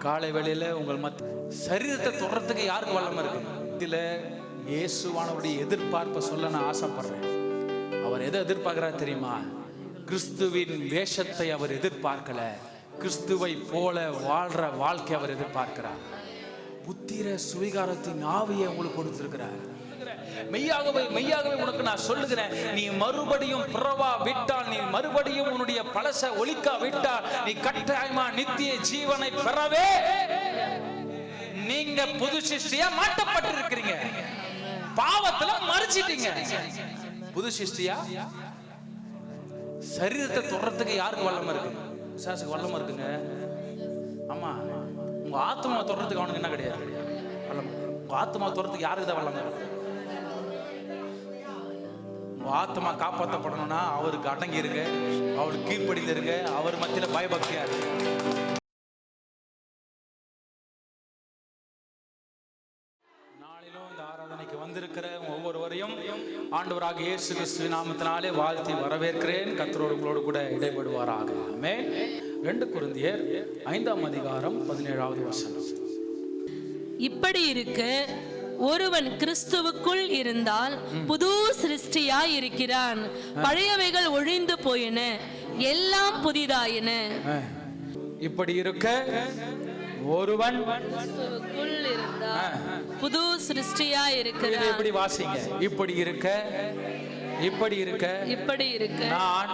காலை வேளையில உங்கள் சரீரத்தை தொடர்றதுக்கு யாருக்கு வல்லமை இருக்கு? இதுல இயேசுவானவருடைய எதிர்பார்ப்பை சொல்ல நான் ஆசைப்படுறேன். அவர் எதை எதிர்பார்க்கிறார் தெரியுமா? கிறிஸ்துவின் வேஷத்தை அவர் எதிர்பார்க்கல, கிறிஸ்துவை போல வாழ்ற வாழ்க்கை அவர் எதிர்பார்க்கிறார். புத்திர சுவிகாரத்தின் ஆவியை உங்களுக்கு கொடுத்திருக்கிறார். மெய்யாகவே மெய்யாகவே உனக்கு நான் சொல்லுகிறேன், நீ மறுபடியும் பிறவா விட்டால், நீ மறுபடியும் உன்னுடைய பழச ஒலிக்கா விட்டால், நீ கட்டாயமா நித்திய ஜீவனை பெறவே நீங்க புது சிருஷ்டியா மாற்றப்பட்டிருக்கிறீங்க. பாவத்துல மறிச்சிட்டீங்க. புது சிருஷ்டியா. சரீரத்தை தொடர்றதுக்கு யாருக்கு வல்லமை இருக்கு? விசுவாசுக்கு வல்லமை இருக்குங்க. ஆமா, உங்க ஆத்மா தொடர்றதுக்கு அவனுக்கு என்ன கிடையாது வல்லமை. உங்க ஆத்மா தொடர்றதுக்கு யாருக்கு தான் வல்லமை இருக்கு? உங்க ஆத்மா காப்பாற்றப்படணும்னா அவருக்கு அடங்கி இருங்க, அவருக்கு கீழ்ப்படிந்திருங்க, அவர் மத்தியில பயபக்தியா இருக்கு. நாளிலும் இந்த ஆராதனைக்கு வந்திருக்கிற ஒவ்வொருவரையும் ஆண்டவராக இயேசு கிறிஸ்துவின் நாமத்தினாலே வாழ்த்தி வரவேற்கிறேன். கர்த்தர் உங்களோடு கூட இடைபடுவாராக. ஆமென். 2 கொரிந்தியர் 5ஆம் அதிகாரம் 17வது வசனம். இப்படி இருக்க ஒருவன் கிறிஸ்துவுக்குள் இருந்தால் புது சிருஷ்டியாய் இருக்கிறான், பழையவைகள் ஒழிந்து போயின, எல்லாம் புதிதாயின. இப்படி இருக்க ஒருவன் கிறிஸ்துவுக்குள் இருந்தால் புது சிருஷ்டியாய் இருக்கிறான். எப்படி வாசிங்க? இப்படி இருக்க, இப்படி இருக்க, இப்படி இருக்க நான்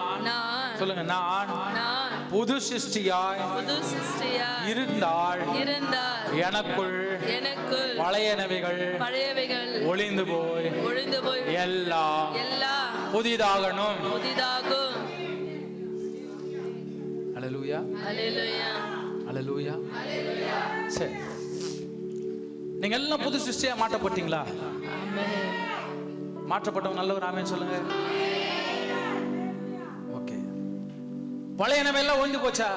சொல்லுங்க, நான் புது சிருஷ்டியாய் இருந்தால் எனக்குள் பழையனவைகள் ஒளிந்து போய் எல்லாம் புதிதாகணும். அல்லேலூயா, அல்லேலூயா, அல்லேலூயா. சரி, நீங்க எல்லாம் புது சிருஷ்டியா மாற்றப்பட்டீங்களா? மாற்றப்பட்டவங்க நல்லவர் ஆமென் சொல்லுங்க. ஓகே, பழைய எல்லாம் ஒழிந்து போச்சா?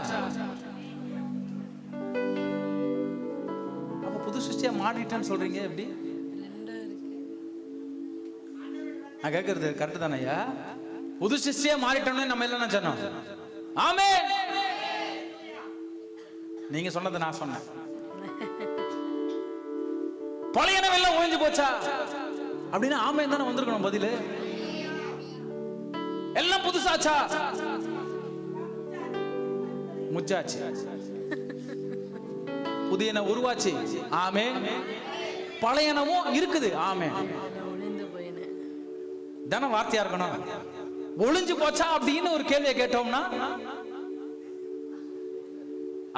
அப்ப புது சிருஷ்டியா மாறிட்டேன்னு சொல்றீங்க எப்படி? நான் கேட்கறது கரெக்ட் தானே ஐயா? புது சிருஷ்டியா மாறிட்டோம்னு நம்ம எல்லாம் சொன்னோம். ஆமென். நீங்க சொன்னதை நான் சொன்னேன். பழைய எல்லாம் ஒழிஞ்சு போச்சா அப்படின்னா ஆமென் தானே வந்திருக்கணும் பதிலு. எல்லாம் புதுசாச்சா? முச்சாச்சு, புதியன உருவாச்சு. ஆமென். பழையனமும் இருக்குது. ஆமென். தான வார்த்தையா இருக்கணும். ஒளிஞ்சு போச்சா அப்படின்னு ஒரு கேள்வியை கேட்டோம்னா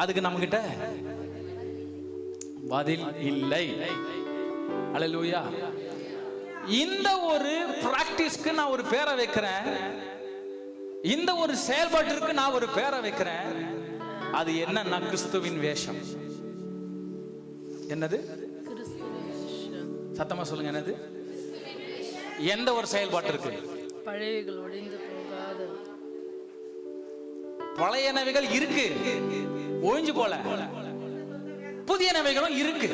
அதுக்கு நம்ம கிட்ட பதில் இல்லை. அல்லேலூயா. இந்த ஒரு பிராக்டிஸ்க்கு நான் ஒரு பேரை வைக்கிறேன், இந்த ஒரு செயல்பாட்டிற்கு நான் ஒரு பேரை வைக்கிறேன். அது என்னன்னா கிறிஸ்துவின் வேஷம். என்னது? சத்தமா சொல்லுங்க, என்னது? எந்த ஒரு செயல்பாட்டு இருக்கு? பழையவைகள் ஒழிந்து போகாத. பழையனவைகள் இருக்கு, ஒழிஞ்சு போல. புதியனவைகளும் இருக்கு,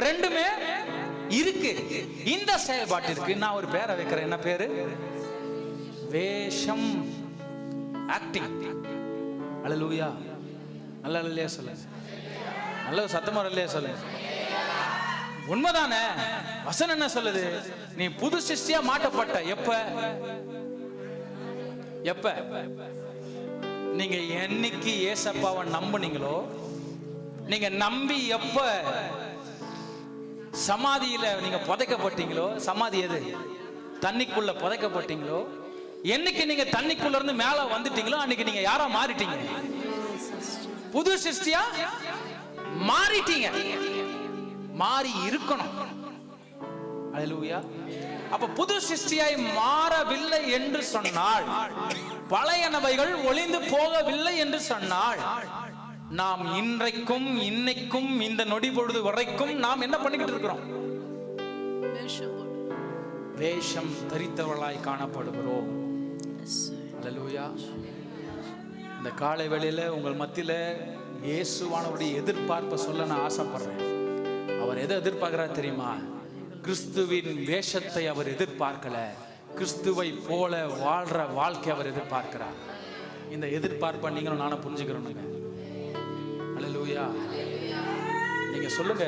ரெண்டுமே இருக்கு. இந்த செயல்பாட்டிற்கு நான் ஒரு பேரை வைக்கிறேன். என்ன பேரு? வேஷம், ஆக்டிங். அல்லேலூயா. நல்ல இல்லையா சொல்லுங்க, நல்ல சத்தமா இல்லையா சொல்லுங்க. உண்மைதானே? வசனம் என்ன சொல்லுது? நீ புது சிருஷ்டியா மாட்டப்பட்ட எப்ப? எப்ப நீங்க என்னைக்கு ஏசப்பாவை நம்புனீங்களோ, நீங்க நம்பி எப்ப சமாதியில நீங்க புதைக்கப்பட்டீங்களோ, சமாதி எது? தண்ணிக்குள்ள புதைக்கப்பட்டீங்களோ, என்னைக்கு நீங்க தண்ணிக்குள்ள இருந்து மேல வந்துட்டீங்களோ அன்னைக்கு நீங்க யாரா மாறிட்டீங்க? புது சிருஷ்டியா மாறிட்டீங்க. மாறி இருக்கணும். அல்லேலூயா. அப்ப புது சிருஷ்டியாய் மாறவில்லை என்று சொன்னால், பழையனவைகள் ஒளிந்து போகவில்லை என்று சொன்னால், நாம் இன்றைக்கும் இன்னைக்கும் இந்த நொடி பொழுது வரைக்கும் நாம் என்ன பண்ணிக்கிட்டு இருக்கிறோம்? வேஷம் தரித்தவர்களாய் காணப்படுகிறோம். அல்லேலூயா. இந்த காலை வேளையில உங்கள் மத்தியில இயேசுவானவருடைய எதிர்பார்ப்பை சொல்ல நான் ஆசைப்படுறேன். அவர் எதை எதிர்பார்க்கிறார் தெரியுமா? கிறிஸ்துவின் வேஷத்தை அவர் எதிர்பார்க்கல, கிறிஸ்துவை போல வாழ்ற வாழ்க்கை அவர் எதிர்பார்க்கிறார். இந்த எதிர்பார்ப்பை நீங்களும் நானும் புரிஞ்சுக்கிறோம். அல்லேலூயா. நீங்க சொல்லுங்க,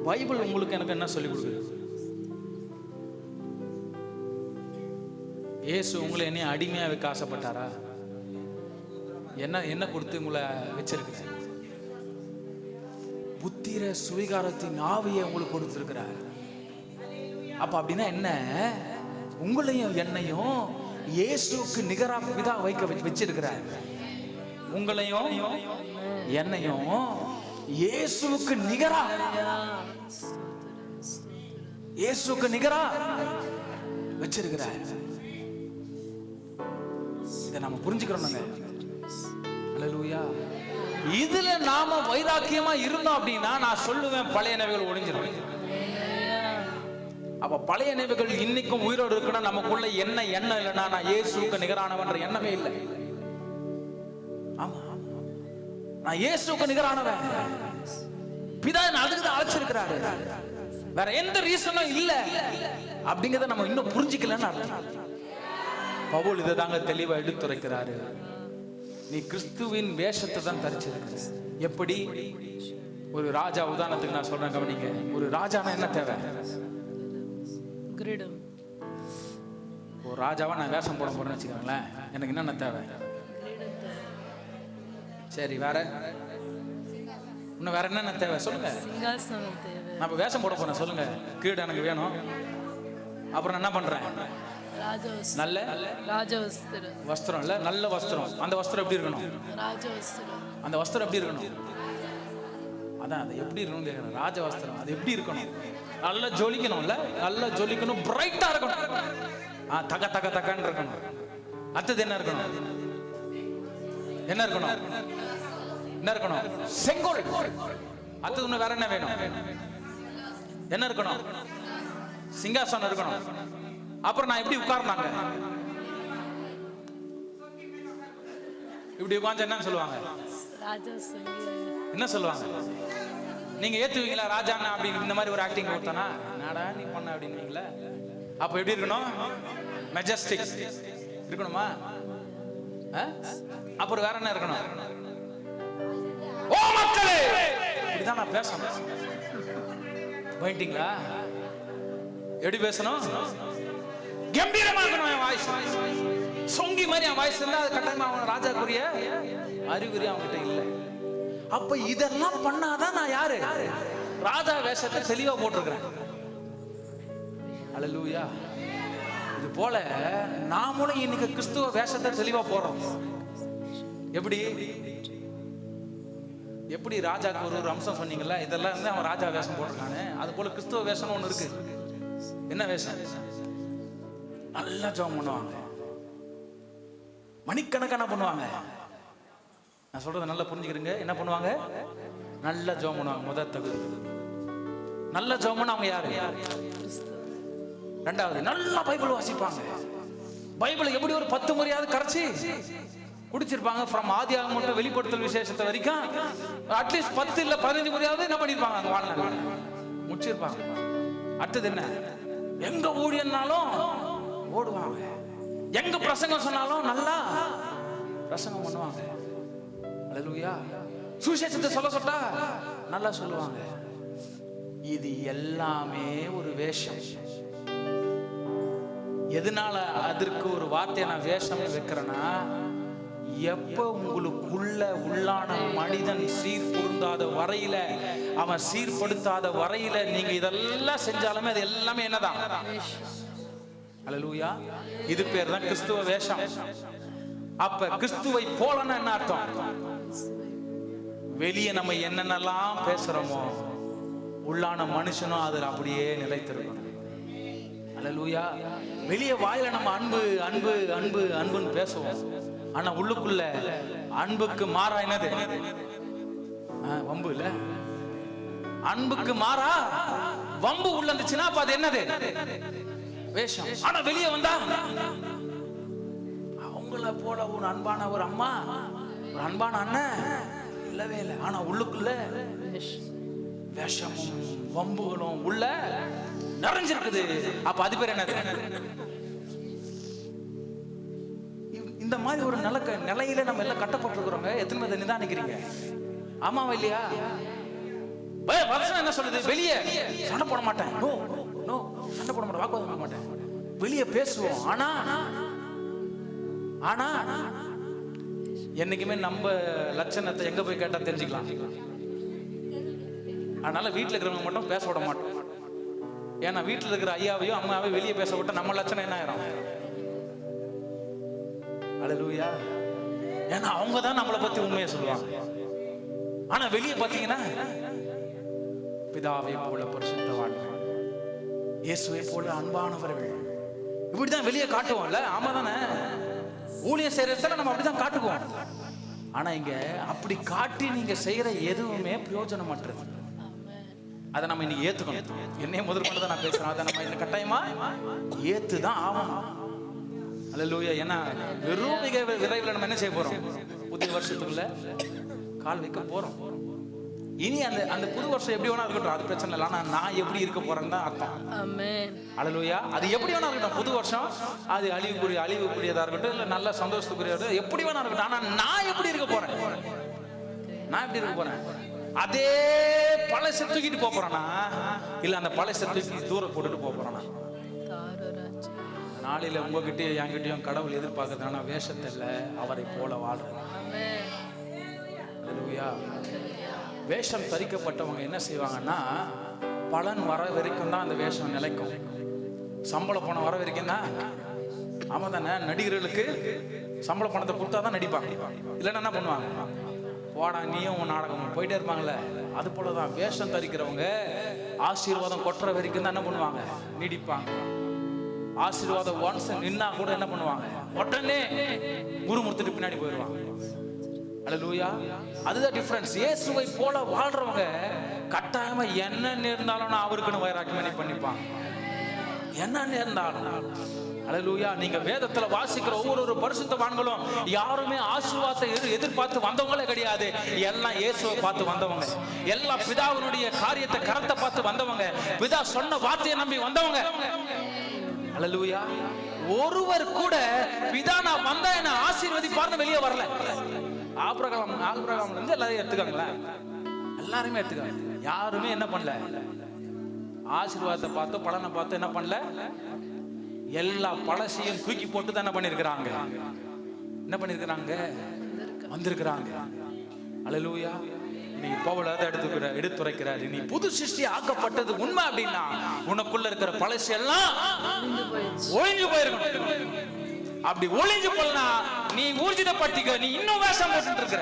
பைபிள் உங்களுக்கு எனக்கு என்ன சொல்லி கொடுக்குது? இயேசு உங்களை என்ன அடிமையா வைக்க ஆசைப்பட்டாரா? என்ன கொடுத்து உங்களை வச்சிருக்கிறார்? புத்திர சுவிகாரத்தின் ஆவியை உங்களுக்கு கொடுத்திருக்கிறார். அப்ப அப்படின்னா என்ன? உங்களையும் என்னையும் இயேசுவுக்கு நிகரா பிதா வைக்க வச்சிருக்கிறார். உங்களையும் என்னையும் இயேசுவுக்கு நிகரா, இயேசுவுக்கு நிகரா வச்சிருக்கிறார். இதை நாம புரிஞ்சுக்கிறோம். அல்லேலூயா. இதுல நாம வைராக்கியமா இருந்தோம் அப்படின்னா நான் சொல்லுவேன், பழைய நினைவுகள் ஒழிஞ்சிடும். அப்ப பழைய நினைவுகள் இன்னைக்கும் உயிரோடு இருக்கணும். நமக்குள்ள என்ன எண்ணம் இல்லைன்னா நான் இயேசுவுக்கு நிகரானவன்ற எண்ணமே இல்லை. ஆமா, நான் இயேசுவுக்கு நிகரானவன். பிதா அதுக்குதான் அழைச்சிருக்கிறாரு. வேற எந்த ரீசனும் இல்ல அப்படிங்கறத நம்ம இன்னும் புரிஞ்சுக்கலன்னு அர்த்தம். பவுல் இதை தாங்க தெளிவா எடுத்துரைக்கிறாரு. நீ கிறிஸ்துவின் வேஷத்தை தான் தரிச்சிருக்க. எப்படி? ஒரு ராஜா, உதாரணத்துக்கு நான் சொல்றேன் கவனிங்க. ஒரு ராஜானா என்ன தேவை? கிரீடம். ஒரு ராஜாவா நான் வேஷம் போட போறேன்னு வச்சுக்கோங்களேன், எனக்கு என்னென்ன தேவை? சரி, வேற இன்னும் வேற என்னென்ன தேவை சொல்லுங்க. சிங்காசனம் தேவை. நான் வேஷம் போட போறேன், சொல்லுங்க. கிரீடம் எனக்கு வேணும். அப்புறம் என்ன பண்றேன்? நல்ல வஸ்திரம் இல்ல, நல்ல வஸ்திரம். அந்த வஸ்திரம் எப்படி இருக்கணும்? அந்த வஸ்திரம் எப்படி இருக்கணும்? அதான் அது எப்படி இருக்கணும் கேக்குறேன். ராஜ வஸ்திரம் அது எப்படி இருக்கணும்? நல்லா ஜொலிக்கணும்ல, நல்லா ஜொலிக்கணும், பிரைட்டா இருக்கணும். தக தக தகன்னு இருக்கணும். அடுத்தது என்ன இருக்கணும்? என்ன இருக்கணும்? என்ன இருக்கணும்? செங்கோல். அடுத்தது இன்னும் வேற என்ன வேணும்? என்ன இருக்கணும்? சிங்காசனம் இருக்கணும். அப்புறம் நான் எப்படி உட்கார்ந்தாங்க? இப்படி உட்கார்ந்து என்ன சொல்லுவாங்க? என்ன சொல்லுவாங்க? நீங்க ஏத்துவீங்களா ராஜாண்ணா அப்படின்னு? இந்த மாதிரி ஒரு ஆக்டிங் கொடுத்தானா நாடா நீ பண்ண அப்படின்னுவீங்களா? அப்ப எப்படி இருக்கணும்? மெஜஸ்டிக் இருக்கணுமா? அப்புறம் வேற என்ன இருக்கணும்? ஓ மக்களே, இப்படிதான் நான் பேசணும். போயிட்டீங்களா? எப்படி பேசணும்? கம்பீரமா இருக்கணும் என் வாய்ஸ். சொங்கி மாதிரி என் வாய்ஸ் இருந்தா அது கட்டாயமா அவன் ராஜாக்குரிய அறிகுறி அவன்கிட்ட இல்லை. அப்ப இதெல்லாம் பண்ணாதான் நான் யாரு? ராஜா வேஷத்தை தெளிவா போட்டிருக்கிறேன். அல்லேலூயா. இது போல நாமளும் இன்னைக்கு கிறிஸ்துவ வேஷத்தை தெளிவா போறோம். எப்படி எப்படி ராஜாக்கு ஒரு அம்சம் சொன்னீங்கல்ல, இதெல்லாம் வந்து அவன் ராஜா வேஷம் போட்டிருக்கானே, அது போல கிறிஸ்துவ வேஷம் ஒண்ணு இருக்கு. என்ன வேஷம்? நல்லா ஜெபம் பண்ணுவாங்க, மணிக்கணக்கான பண்ணுவாங்க. நான் சொல்றதை நல்லா புரிஞ்சுக்கிறீங்க. என்ன பண்ணுவாங்க? நல்லா ஜெபம் பண்ணுவாங்க. முதல் தகுதி நல்ல ஜெபம் பண்ண அவங்க யாரு? ரெண்டாவது நல்லா பைபிள் வாசிப்பாங்க. பைபிள் எப்படி ஒரு 10 முறையாவது கரைச்சி குடிச்சிருப்பாங்க. ஃப்ரம் ஆதியாகமம் முதல் வெளிப்படுத்தல் விசேஷத்தை வரைக்கும் அட்லீஸ்ட் 10 இல்ல 15 முறையாவது என்ன பண்ணிருப்பாங்க? அவங்க வாழ்நாள் முடிச்சிருப்பாங்க. அடுத்தது என்ன? எங்க ஊழியன்னாலும் ஓடுவாங்க, எங்க பிரசங்கம் சொன்னாலும் நல்லா பிரசங்கம் பண்ணுவாங்க. அல்லேலூயா. சுவிசேஷத்தை சொல்ல சொன்னா நல்லா சொல்லுவாங்க. இது எல்லாமே ஒரு வேஷம். எதனால அதற்கு ஒரு வார்த்தையை நான் வேஷம் வைக்கிறேன்னா, எப்ப உங்களுக்குள்ள உள்ளான மனிதன் சீர் பொருந்தாத வரையில, அவன் சீர்படுத்தாத வரையில நீங்க இதெல்லாம் செஞ்சாலுமே அது எல்லாமே என்னதான்? அல்லேலூயா. இது பேர் தான் கிறிஸ்துவ வேஷம். அப்ப கிறிஸ்துவை போலன்னா என்ன அர்த்தம்? வெளியே நம்ம என்னென்னலாம் பேசுறோமோ உள்ளான மனுஷனும் அதில் அப்படியே நிலைத்திருக்கணும். அல்லேலூயா. வெளியே வாயில நம்ம அன்பு அன்பு அன்பு அன்புன்னு பேசுவோம், ஆனா உள்ளுக்குள்ள அன்புக்கு மாறா என்னது? வம்பு இல்ல. அன்புக்கு மாறா வம்பு உள்ள இருந்துச்சுன்னா அப்ப அது என்னது? வேஷம். ஆனா வெளியே வந்தா அவங்கள போல ஒரு அன்பான ஒரு அம்மா, ஒரு அன்பான அண்ணன் இல்லவே இல்லை. ஆனா உள்ளுக்குள்ள வேஷமும் வம்புகளும் உள்ள நிறைஞ்சிருக்குது. அப்ப அது பேர் என்னது? இந்த இந்த மாதிரி ஒரு நிலையில நம்ம எல்லாம் கட்டப்பட்டிருக்கிறோங்க. எத்தனை பேர் நிதானிக்கிறீங்க? ஆமாவா இல்லையா? வசனம் என்ன சொல்லுது? வெளியே சண்டை போட மாட்டேன், நோ நோ, சண்டை போட மாட்டேன், வாக்குவாதம் பண்ண மாட்டேன், வெளியே பேசுவோம். ஆனா ஆனா என்னைக்குமே நம்ம லட்சணத்தை எங்க போய் கேட்டா தெரிஞ்சுக்கலாம். அதனால வீட்டுல இருக்கிறவங்க மட்டும் பேச விட மாட்டோம். ஏன்னா வீட்டுல இருக்கிற ஐயாவையும் அம்மாவையும் வெளியே பேச விட்டா நம்ம லட்சணம் என்ன ஆயிரும்? அல்லேலூயா. ஏன்னா அவங்க தான் நம்மளை பத்தி உண்மையை சொல்லுவாங்க. ஆனா வெளியே பாத்தீங்கன்னா பிதாவை போல பரிசுத்தவான்கள், இயேசுவை போல அன்பானவர்கள், இப்படிதான் வெளியே காட்டுவோம்ல. ஆமா தானே? ஊழியம் செய்யற இடத்துல நம்ம அப்படிதான் காட்டுவோம். ஆனா இங்க அப்படி காட்டி நீங்க செய்யற எதுவுமே பிரயோஜனமற்றது. அதை நம்ம இன்னைக்கு ஏத்துக்கணும். என்னைய முதல் கொண்டு தான் நான் பேசுறேன். அதை நம்ம இன்னும் கட்டாயமா ஏத்துதான் ஆகணும். அல்லேலூயா. ஏன்னா வெறும் மிக விரைவில் நம்ம என்ன செய்ய போறோம்? புதிய வருஷத்துக்குள்ள கால் வைக்க போறோம். இனி அந்த அந்த புது வருஷம் எப்படி வேணா இருக்கட்டும், அது பிரச்சனை இல்லை. ஆனா நான் எப்படி இருக்க போறேன்னு தான் அர்த்தம். ஆமென். அல்லேலூயா. அது எப்படி வேணா இருக்கட்டும், புது வருஷம் அது அழிவுக்குரியதா இருக்கட்டும், இல்ல நல்ல சந்தோஷத்துக்குரியதா, எப்படி வேணா இருக்கட்டும். ஆனா நான் எப்படி இருக்க போறேன்? நான் எப்படி இருக்க போறேன்? அதே பழசை தூக்கிட்டு போறேனா, இல்ல அந்த பழசை தூக்கி தூரம் போட்டுட்டு போறேனா? நாளையில உங்ககிட்டயும் என்கிட்டயும் கடவுள் எதிர்பார்க்கறதுனா வேஷத்தை இல்ல, அவரை போல வாழ்றது. அல்லேலூயா. வேஷம் தரிக்கப்பட்டவங்க என்ன செய்வாங்கன்னா, பலன் வர வரைக்கும் தான் அந்த வேஷம் நிலைக்கும். சம்பள பணம் வர வரைக்கும் தான். ஆமா தானே? நடிகர்களுக்கு சம்பள பணத்தை கொடுத்தா தான் நடிப்பாங்க. இல்லைன்னா என்ன பண்ணுவாங்க? போடா நீயும் உன் நாடகம் போயிட்டே இருப்பாங்களே. அது போலதான் வேஷம் தரிக்கிறவங்க ஆசீர்வாதம் கொட்டுற வரைக்கும் தான் என்ன பண்ணுவாங்க? நீடிப்பாங்க. ஆசீர்வாதம் ஒன்ஸ் நின்னா கூட என்ன பண்ணுவாங்க? உடனே முறுமுறுத்துட்டு பின்னாடி போயிடுவாங்க. அல்லேலூயா. அதுதான் டிஃபரன்ஸ். இயேசுவை போல வாழ்றவங்க கட்டாயமா என்ன நேர்ந்தாலும் நான் அவருக்குன்னு வைராக்கியமே பண்ணிப்பாங்க. என்ன நேர்ந்தாலும். அல்லேலூயா. நீங்க வேதத்துல வாசிக்கிற ஒவ்வொரு பரிசுத்தவான்களும் யாருமே ஆசீர்வாதத்தை எதிர்பார்த்து வந்தவங்களே கிடையாது. எல்லாம் இயேசுவை பார்த்து வந்தவங்க, எல்லாம் பிதாவினுடைய காரியத்தை கரத்தை பார்த்து வந்தவங்க, பிதா சொன்ன வார்த்தையை நம்பி வந்தவங்க. அல்லேலூயா. ஒருவர் கூட பிதா நான் வந்தா என்ன ஆசீர்வதிப்பார்னு வெளியே வரல. ஆபிரகாம்ல இருந்து எல்லாரையும் எடுத்துக்காங்களா? எல்லாருமே எடுத்துக்காங்க. யாருமே என்ன பண்ணல? ஆசீர்வாதத்தை பார்த்து பலனை பார்த்து என்ன பண்ணல? எல்லா பழசையும் தூக்கி போட்டு தான் என்ன பண்ணிருக்கிறாங்க? என்ன பண்ணிருக்கிறாங்க? வந்திருக்கிறாங்க. அல்லேலூயா. நீ பவுல் அதை எடுத்துரைக்கிறாரு. நீ புது சிருஷ்டி ஆக்கப்பட்டது உண்மை அப்படின்னா உனக்குள்ள இருக்கிற பழசு எல்லாம் ஒழிஞ்சு போயிருக்கணும். அப்படி ஒளிஞ்சு போனா நீ ஊர்ஜிதப்படுத்திக்க. நீ இன்னும் வேஷம் போட்டு இருக்கிற.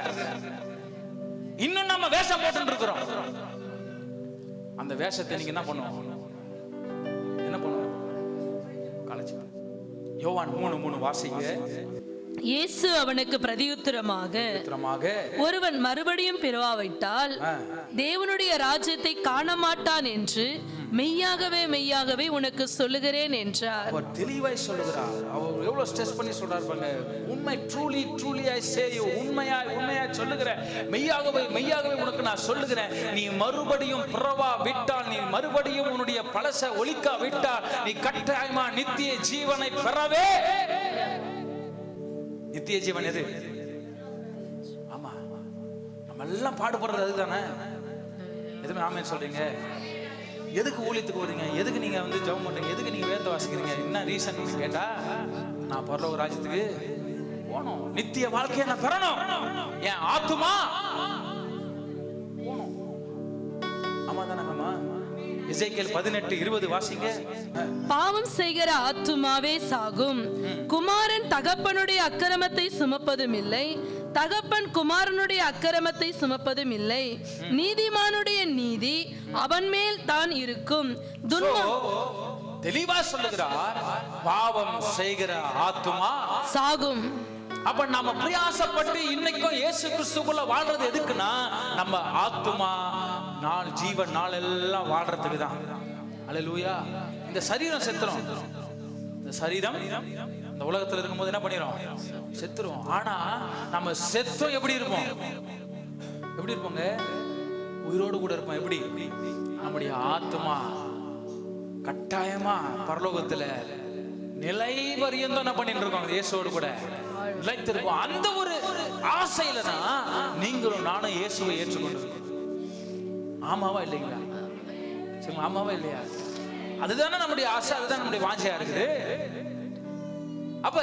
இன்னும் நம்ம வேஷம் போட்டு இருக்கிறோம். அந்த வேஷத்தை நீங்க என்ன பண்ணுவோம்? என்ன பண்ணுவோம்? காலேஜ் யோவான் 3:3 வாசிங்க. இயேசு அவனுக்கு பிரதியுத்தரமாக, ஒருவன் மறுபடியும் பிறவாவிட்டால் தேவனுடைய ராஜ்யத்தை காண மாட்டான் என்று மெய்யாகவே மெய்யாகவே உனக்கு சொல்லுகிறேன் என்றார். அவர் தெளிவாய் சொல்லுகிறார். அவர் எவ்வளவு ஸ்ட்ரெஸ் பண்ணி சொல்றார் பாருங்க. உண்மை, truly truly I say you, உண்மையாய் சொல்லுகிறேன், மெய்யாகவே மெய்யாகவே உனக்கு நான் சொல்லுகிறேன். நீ மறுபடியும் பிறவா விட்டால், நீ மறுபடியும் உன்னுடைய பழச ஒழிக்கா விட்டால், நீ கட்டாயமா நித்திய ஜீவனை பெறவே. நித்திய ஜீவன் எது? ஆமா, நம்ம எல்லாம் பாடுபடுறது அதுதானே. எதுவுமே ஆமென் சொல்றீங்க? எதுக்கு ஊழியத்துக்கு வரீங்க? எதுக்கு நீங்க வந்து ஜெபம் பண்றீங்க? எதுக்கு நீங்க வேதத்தை வாசிக்கிறீங்க? என்ன ரீசன் கேட்டா, நான் பரலோக ராஜ்யத்துக்கு போகணும், நித்திய வாழ்க்கையை நான் பெறணும், என் ஆத்துமா போகணும். ஆமா தானே மாமா? எசேக்கியேல் 18:20 வாசிங்க. பாவம் செய்கிற ஆத்துமாவே சாகும். குமாரன் தகப்பனுடைய அக்கிரமத்தை சுமப்பதும் இல்லை, தகப்பன் குமாரனுடைய அக்கிரமத்தை சுமப்பதும் இல்லை. நீதிமானுடைய நீதி அவன் மேல் தான் இருக்கும். தெளிவா சொல்லுகிறார், பாவம் செய்கிற ஆத்துமா சாகும். அப்ப நம்ம பிரயாசப்பட்டு இன்னைக்கும் இயேசு கிறிஸ்துக்குள்ள வாழ்றது எதுக்குன்னா, நம்ம ஆத்துமா நாள் ஜீவன் நாள் எல்லாம் வாழ்றதுக்கு தான். அல்லேலூயா. இந்த சரீரம் செத்துரும். இந்த சரீரம் இந்த உலகத்துல இருக்கும்போது என்ன பண்ணிரும்? செத்துரும். ஆனா நம்ம செத்தும் எப்படி இருப்போம்? எப்படி இருப்போங்க? உயிரோடு கூட இருப்போம். எப்படி? நம்முடைய ஆத்துமா கட்டாயமா பரலோகத்துல நிலை பரியந்தம் என்ன பண்ணிட்டு இருக்கோம்? இயேசுவோடு கூட நிலைத்திருப்போம். அந்த ஒரு ஆசையில தான் நீங்களும் நானும் இயேசுவை ஏற்றுக்கொண்டு. ஆமாவா இல்லைங்களா? சொல்லுங்க, ஆமாவா இல்லையா? அதுதானே நம்முடைய ஆசை, அதுதான் நம்முடைய வாஞ்சையா இருக்குது. அப்ப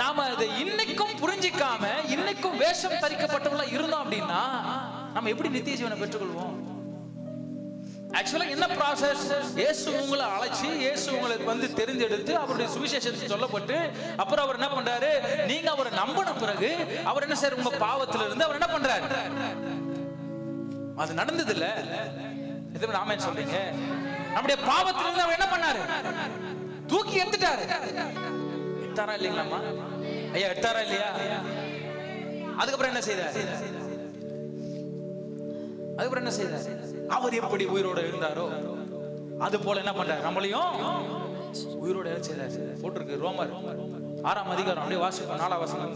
நாம அதை இன்னைக்கும் புரிஞ்சிக்காம இன்னைக்கும் வேஷம் தரிக்கப்பட்டவங்களா இருந்தோம் அப்படின்னா நம்ம எப்படி நித்திய ஜீவனை பெற்றுக்கொள்வோம்? ஆக்சுவலா என்ன ப்ராசஸ்? இயேசு உங்களை அழைச்சி, இயேசு உங்களுக்கு தெரிஞ்செடுத்து அவருடைய சுவிசேஷத்தை சொல்லப்பட்டு, அப்புறம் அவர் என்ன பண்றாரு? நீங்க அவரை நம்பின பிறகு அவர் என்ன செய்யறாரு? உங்க பாவத்துல இருந்து அவர் என்ன பண்றாரு? அது நடந்தது இல்ல, எதுவும் நாம சொல்றீங்க. நம்முடைய பாவத்துல இருந்து அவர் என்ன பண்ணாரு? தூக்கி எடுத்துட்டாரு. எடுத்தாரா இல்லைங்களாமா? ஐயா எடுத்தாரா இல்லையா? அதுக்கப்புறம் என்ன செய்தார்? அதுக்கப்புறம் என்ன செய்தார்? அவர் எப்படி உயிரோட இருந்தாரோ அது போல என்ன பண்றாரு? நம்மளையும் உயிரோட செய்தார். போட்டிருக்கு ரோமர் 6ஆம் அதிகாரம், அப்படியே வாசிப்போம் 4ஆம் வசனம்.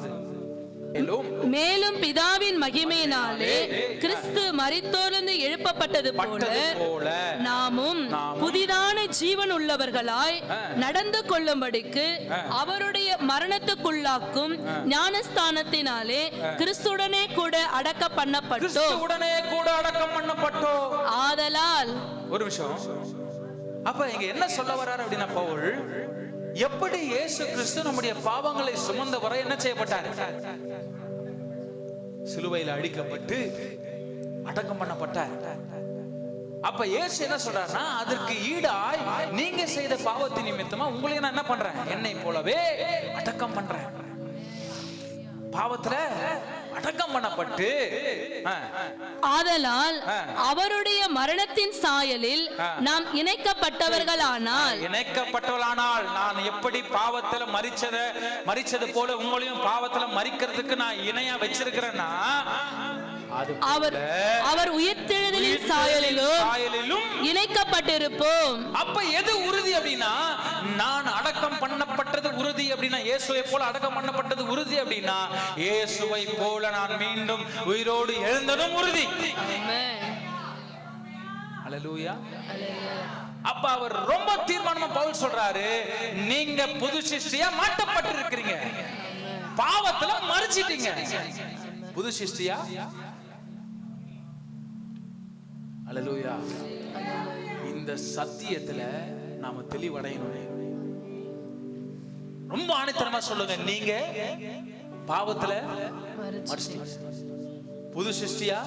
மேலும் பிதாவின் மகிமையினாலே கிறிஸ்து மரித்தோரிலிருந்து எழுப்பப்பட்டது போல நாமும் புதிதான ஜீவன் உள்ளவர்களாய் நடந்து கொள்ளும்படிக்கு அவருடைய மரணத்துக்குள்ளாக்கும் ஞானஸ்தானத்தினாலே கிறிஸ்துடனே கூட அடக்கம் பண்ணப்பட்டோம். ஆதலால் ஒரு விஷயம், அப்ப இங்க என்ன சொல்ல வர்றாரு அப்படின்னா, பவுல் எப்படி இயேசு கிறிஸ்து நம்முடைய பாவங்களை சுமந்தவரை என்ன செய்யப்பட்டார்? சிலுவையில் அடிக்கப்பட்டு அடக்கம் பண்ணப்பட்டார். அப்ப இயேசு என்ன சொல்றாருன்னா, அதற்கு ஈடாய் நீங்க செய்த பாவத்தின் நிமித்தமா உங்களையும் நான் என்ன பண்றேன்? என்னை போலவே அடக்கம் பண்றேன். பாவத்துல அடக்கம் பண்ணப்பட்டு, ஆதலால் அவருடைய மரணத்தின் சாயலில் நாம் இணைக்கப்பட்டவர்களானால் நான் எப்படி பாவத்துல மரிச்சது போல உங்களையும் பாவத்துல மரிக்கிறதுக்கு நான் இணையா வச்சிருக்கிறேன்னா, அவர் உயிர்த்தெழுதலின் சாயலிலும் இணைக்கப்பட்டிருப்போம். அப்ப எது உறுதி அப்படின்னா, நான் அடக்கம் பண்ணப்பட்டது உறுதி அப்படின்னா, இயேசுவை போல அடக்கம் பண்ணப்பட்டது உறுதி அப்படின்னா, இயேசுவை போல நான் மீண்டும் உயிரோடு எழுந்ததும் உறுதி. அல்லேலூயா. அப்ப அவர் ரொம்ப தீர்மானமா பவுல் சொல்றாரு, நீங்க புது சிருஷ்டியா மாற்றப்பட்டு இருக்கிறீங்க, பாவத்துல மரிச்சிட்டீங்க. புது சிருஷ்டியா. அல்லேலூயா. இந்த சத்தியத்துல நாம தெளிவடையணும். ரொம்ப ஆணித்தரமா சொல்லுங்க, நீங்க பாவத்துல மரிச்சிட்டீங்க, புது சிருஷ்டியா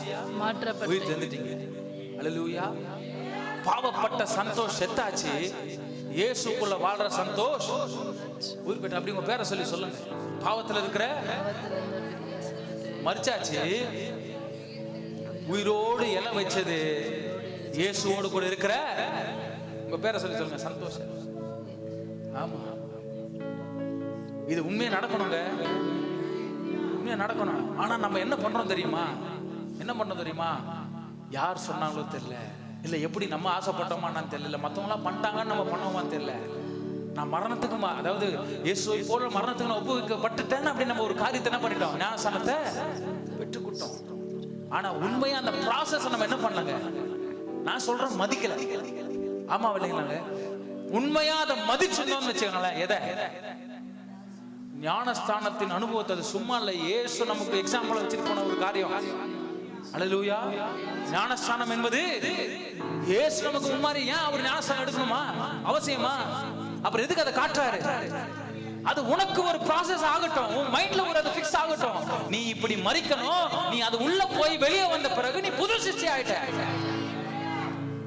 மாற்றப்பட்டு உயிர் தெரிஞ்சிட்டீங்க. அல்லேலூயா. பாவப்பட்ட சந்தோஷ் செத்தாச்சு, இயேசுக்குள்ள வாழ்ற சந்தோஷ் உயிர் பெற்ற. அப்படி உங்க பேரை சொல்லி சொல்லுங்க. பாவத்துல இருக்கிற மரிச்சாச்சு, உயிரோடு எழ வச்சது இயேசுவோடு கூட இருக்கிற. உங்க பேரை சொல்லி சொல்லுங்க. சந்தோஷம். ஆமா, இது உண்மையா நடக்கணுங்க, உண்மையா நடக்கணும். ஆனா நம்ம என்ன பண்றோம் தெரியுமா? யார் சொன்னாங்களோ தெரியல, இல்ல எப்படி நம்ம ஆசைப்பட்டோமான்னு தெரியல, மத்தவங்களாம் பண்ணிட்டாங்கன்னு நம்ம பண்ணுவோமான்னு தெரியல. நான் மரணத்துக்கு, அதாவது இயேசுவை போல மரணத்துக்கு நான் ஒப்புவிக்கப்பட்டுட்டேன்னு அப்படி நம்ம ஒரு காரியத்தை என்ன பண்ணிட்டோம்? ஞானஸ்தானத்தை பெற்றுக்கிட்டோம். ஆனா உண்மையா அந்த ப்ராசஸ் நம்ம என்ன பண்ணலங்க? நான் சொல்றேன், மதிக்கல. ஆமா இல்லைங்களாங்க? உண்மையா அதை மதிச்சிருந்தோம்னு வச்சுக்கோங்களேன். எதை? ஞானஸ்தானத்தின் அனுபவத்தை. அது சும்மா இல்ல, இயேசு நமக்கு எக்ஸாம்பிள் வச்சுட்டு போன ஒரு காரியம். அல்லேலூயா. ஞானஸ்தானம் என்பது இயேசு நமக்கு முன்னாடி. ஏன் அவர் ஞானஸ்தானம் எடுக்கணுமா? அவசியமா? அப்புறம் எதுக்கு அதை காட்டுறாரு? அது உனக்கு ஒரு ப்ராசஸ் ஆகட்டும், உன் மைண்ட்ல ஒரு அது ஃபிக்ஸ் ஆகட்டும். நீ இப்படி மரிக்கணும், நீ அது உள்ள போய் வெளியே வந்த பிறகு நீ புது சிருஷ்டி ஆயிட்ட.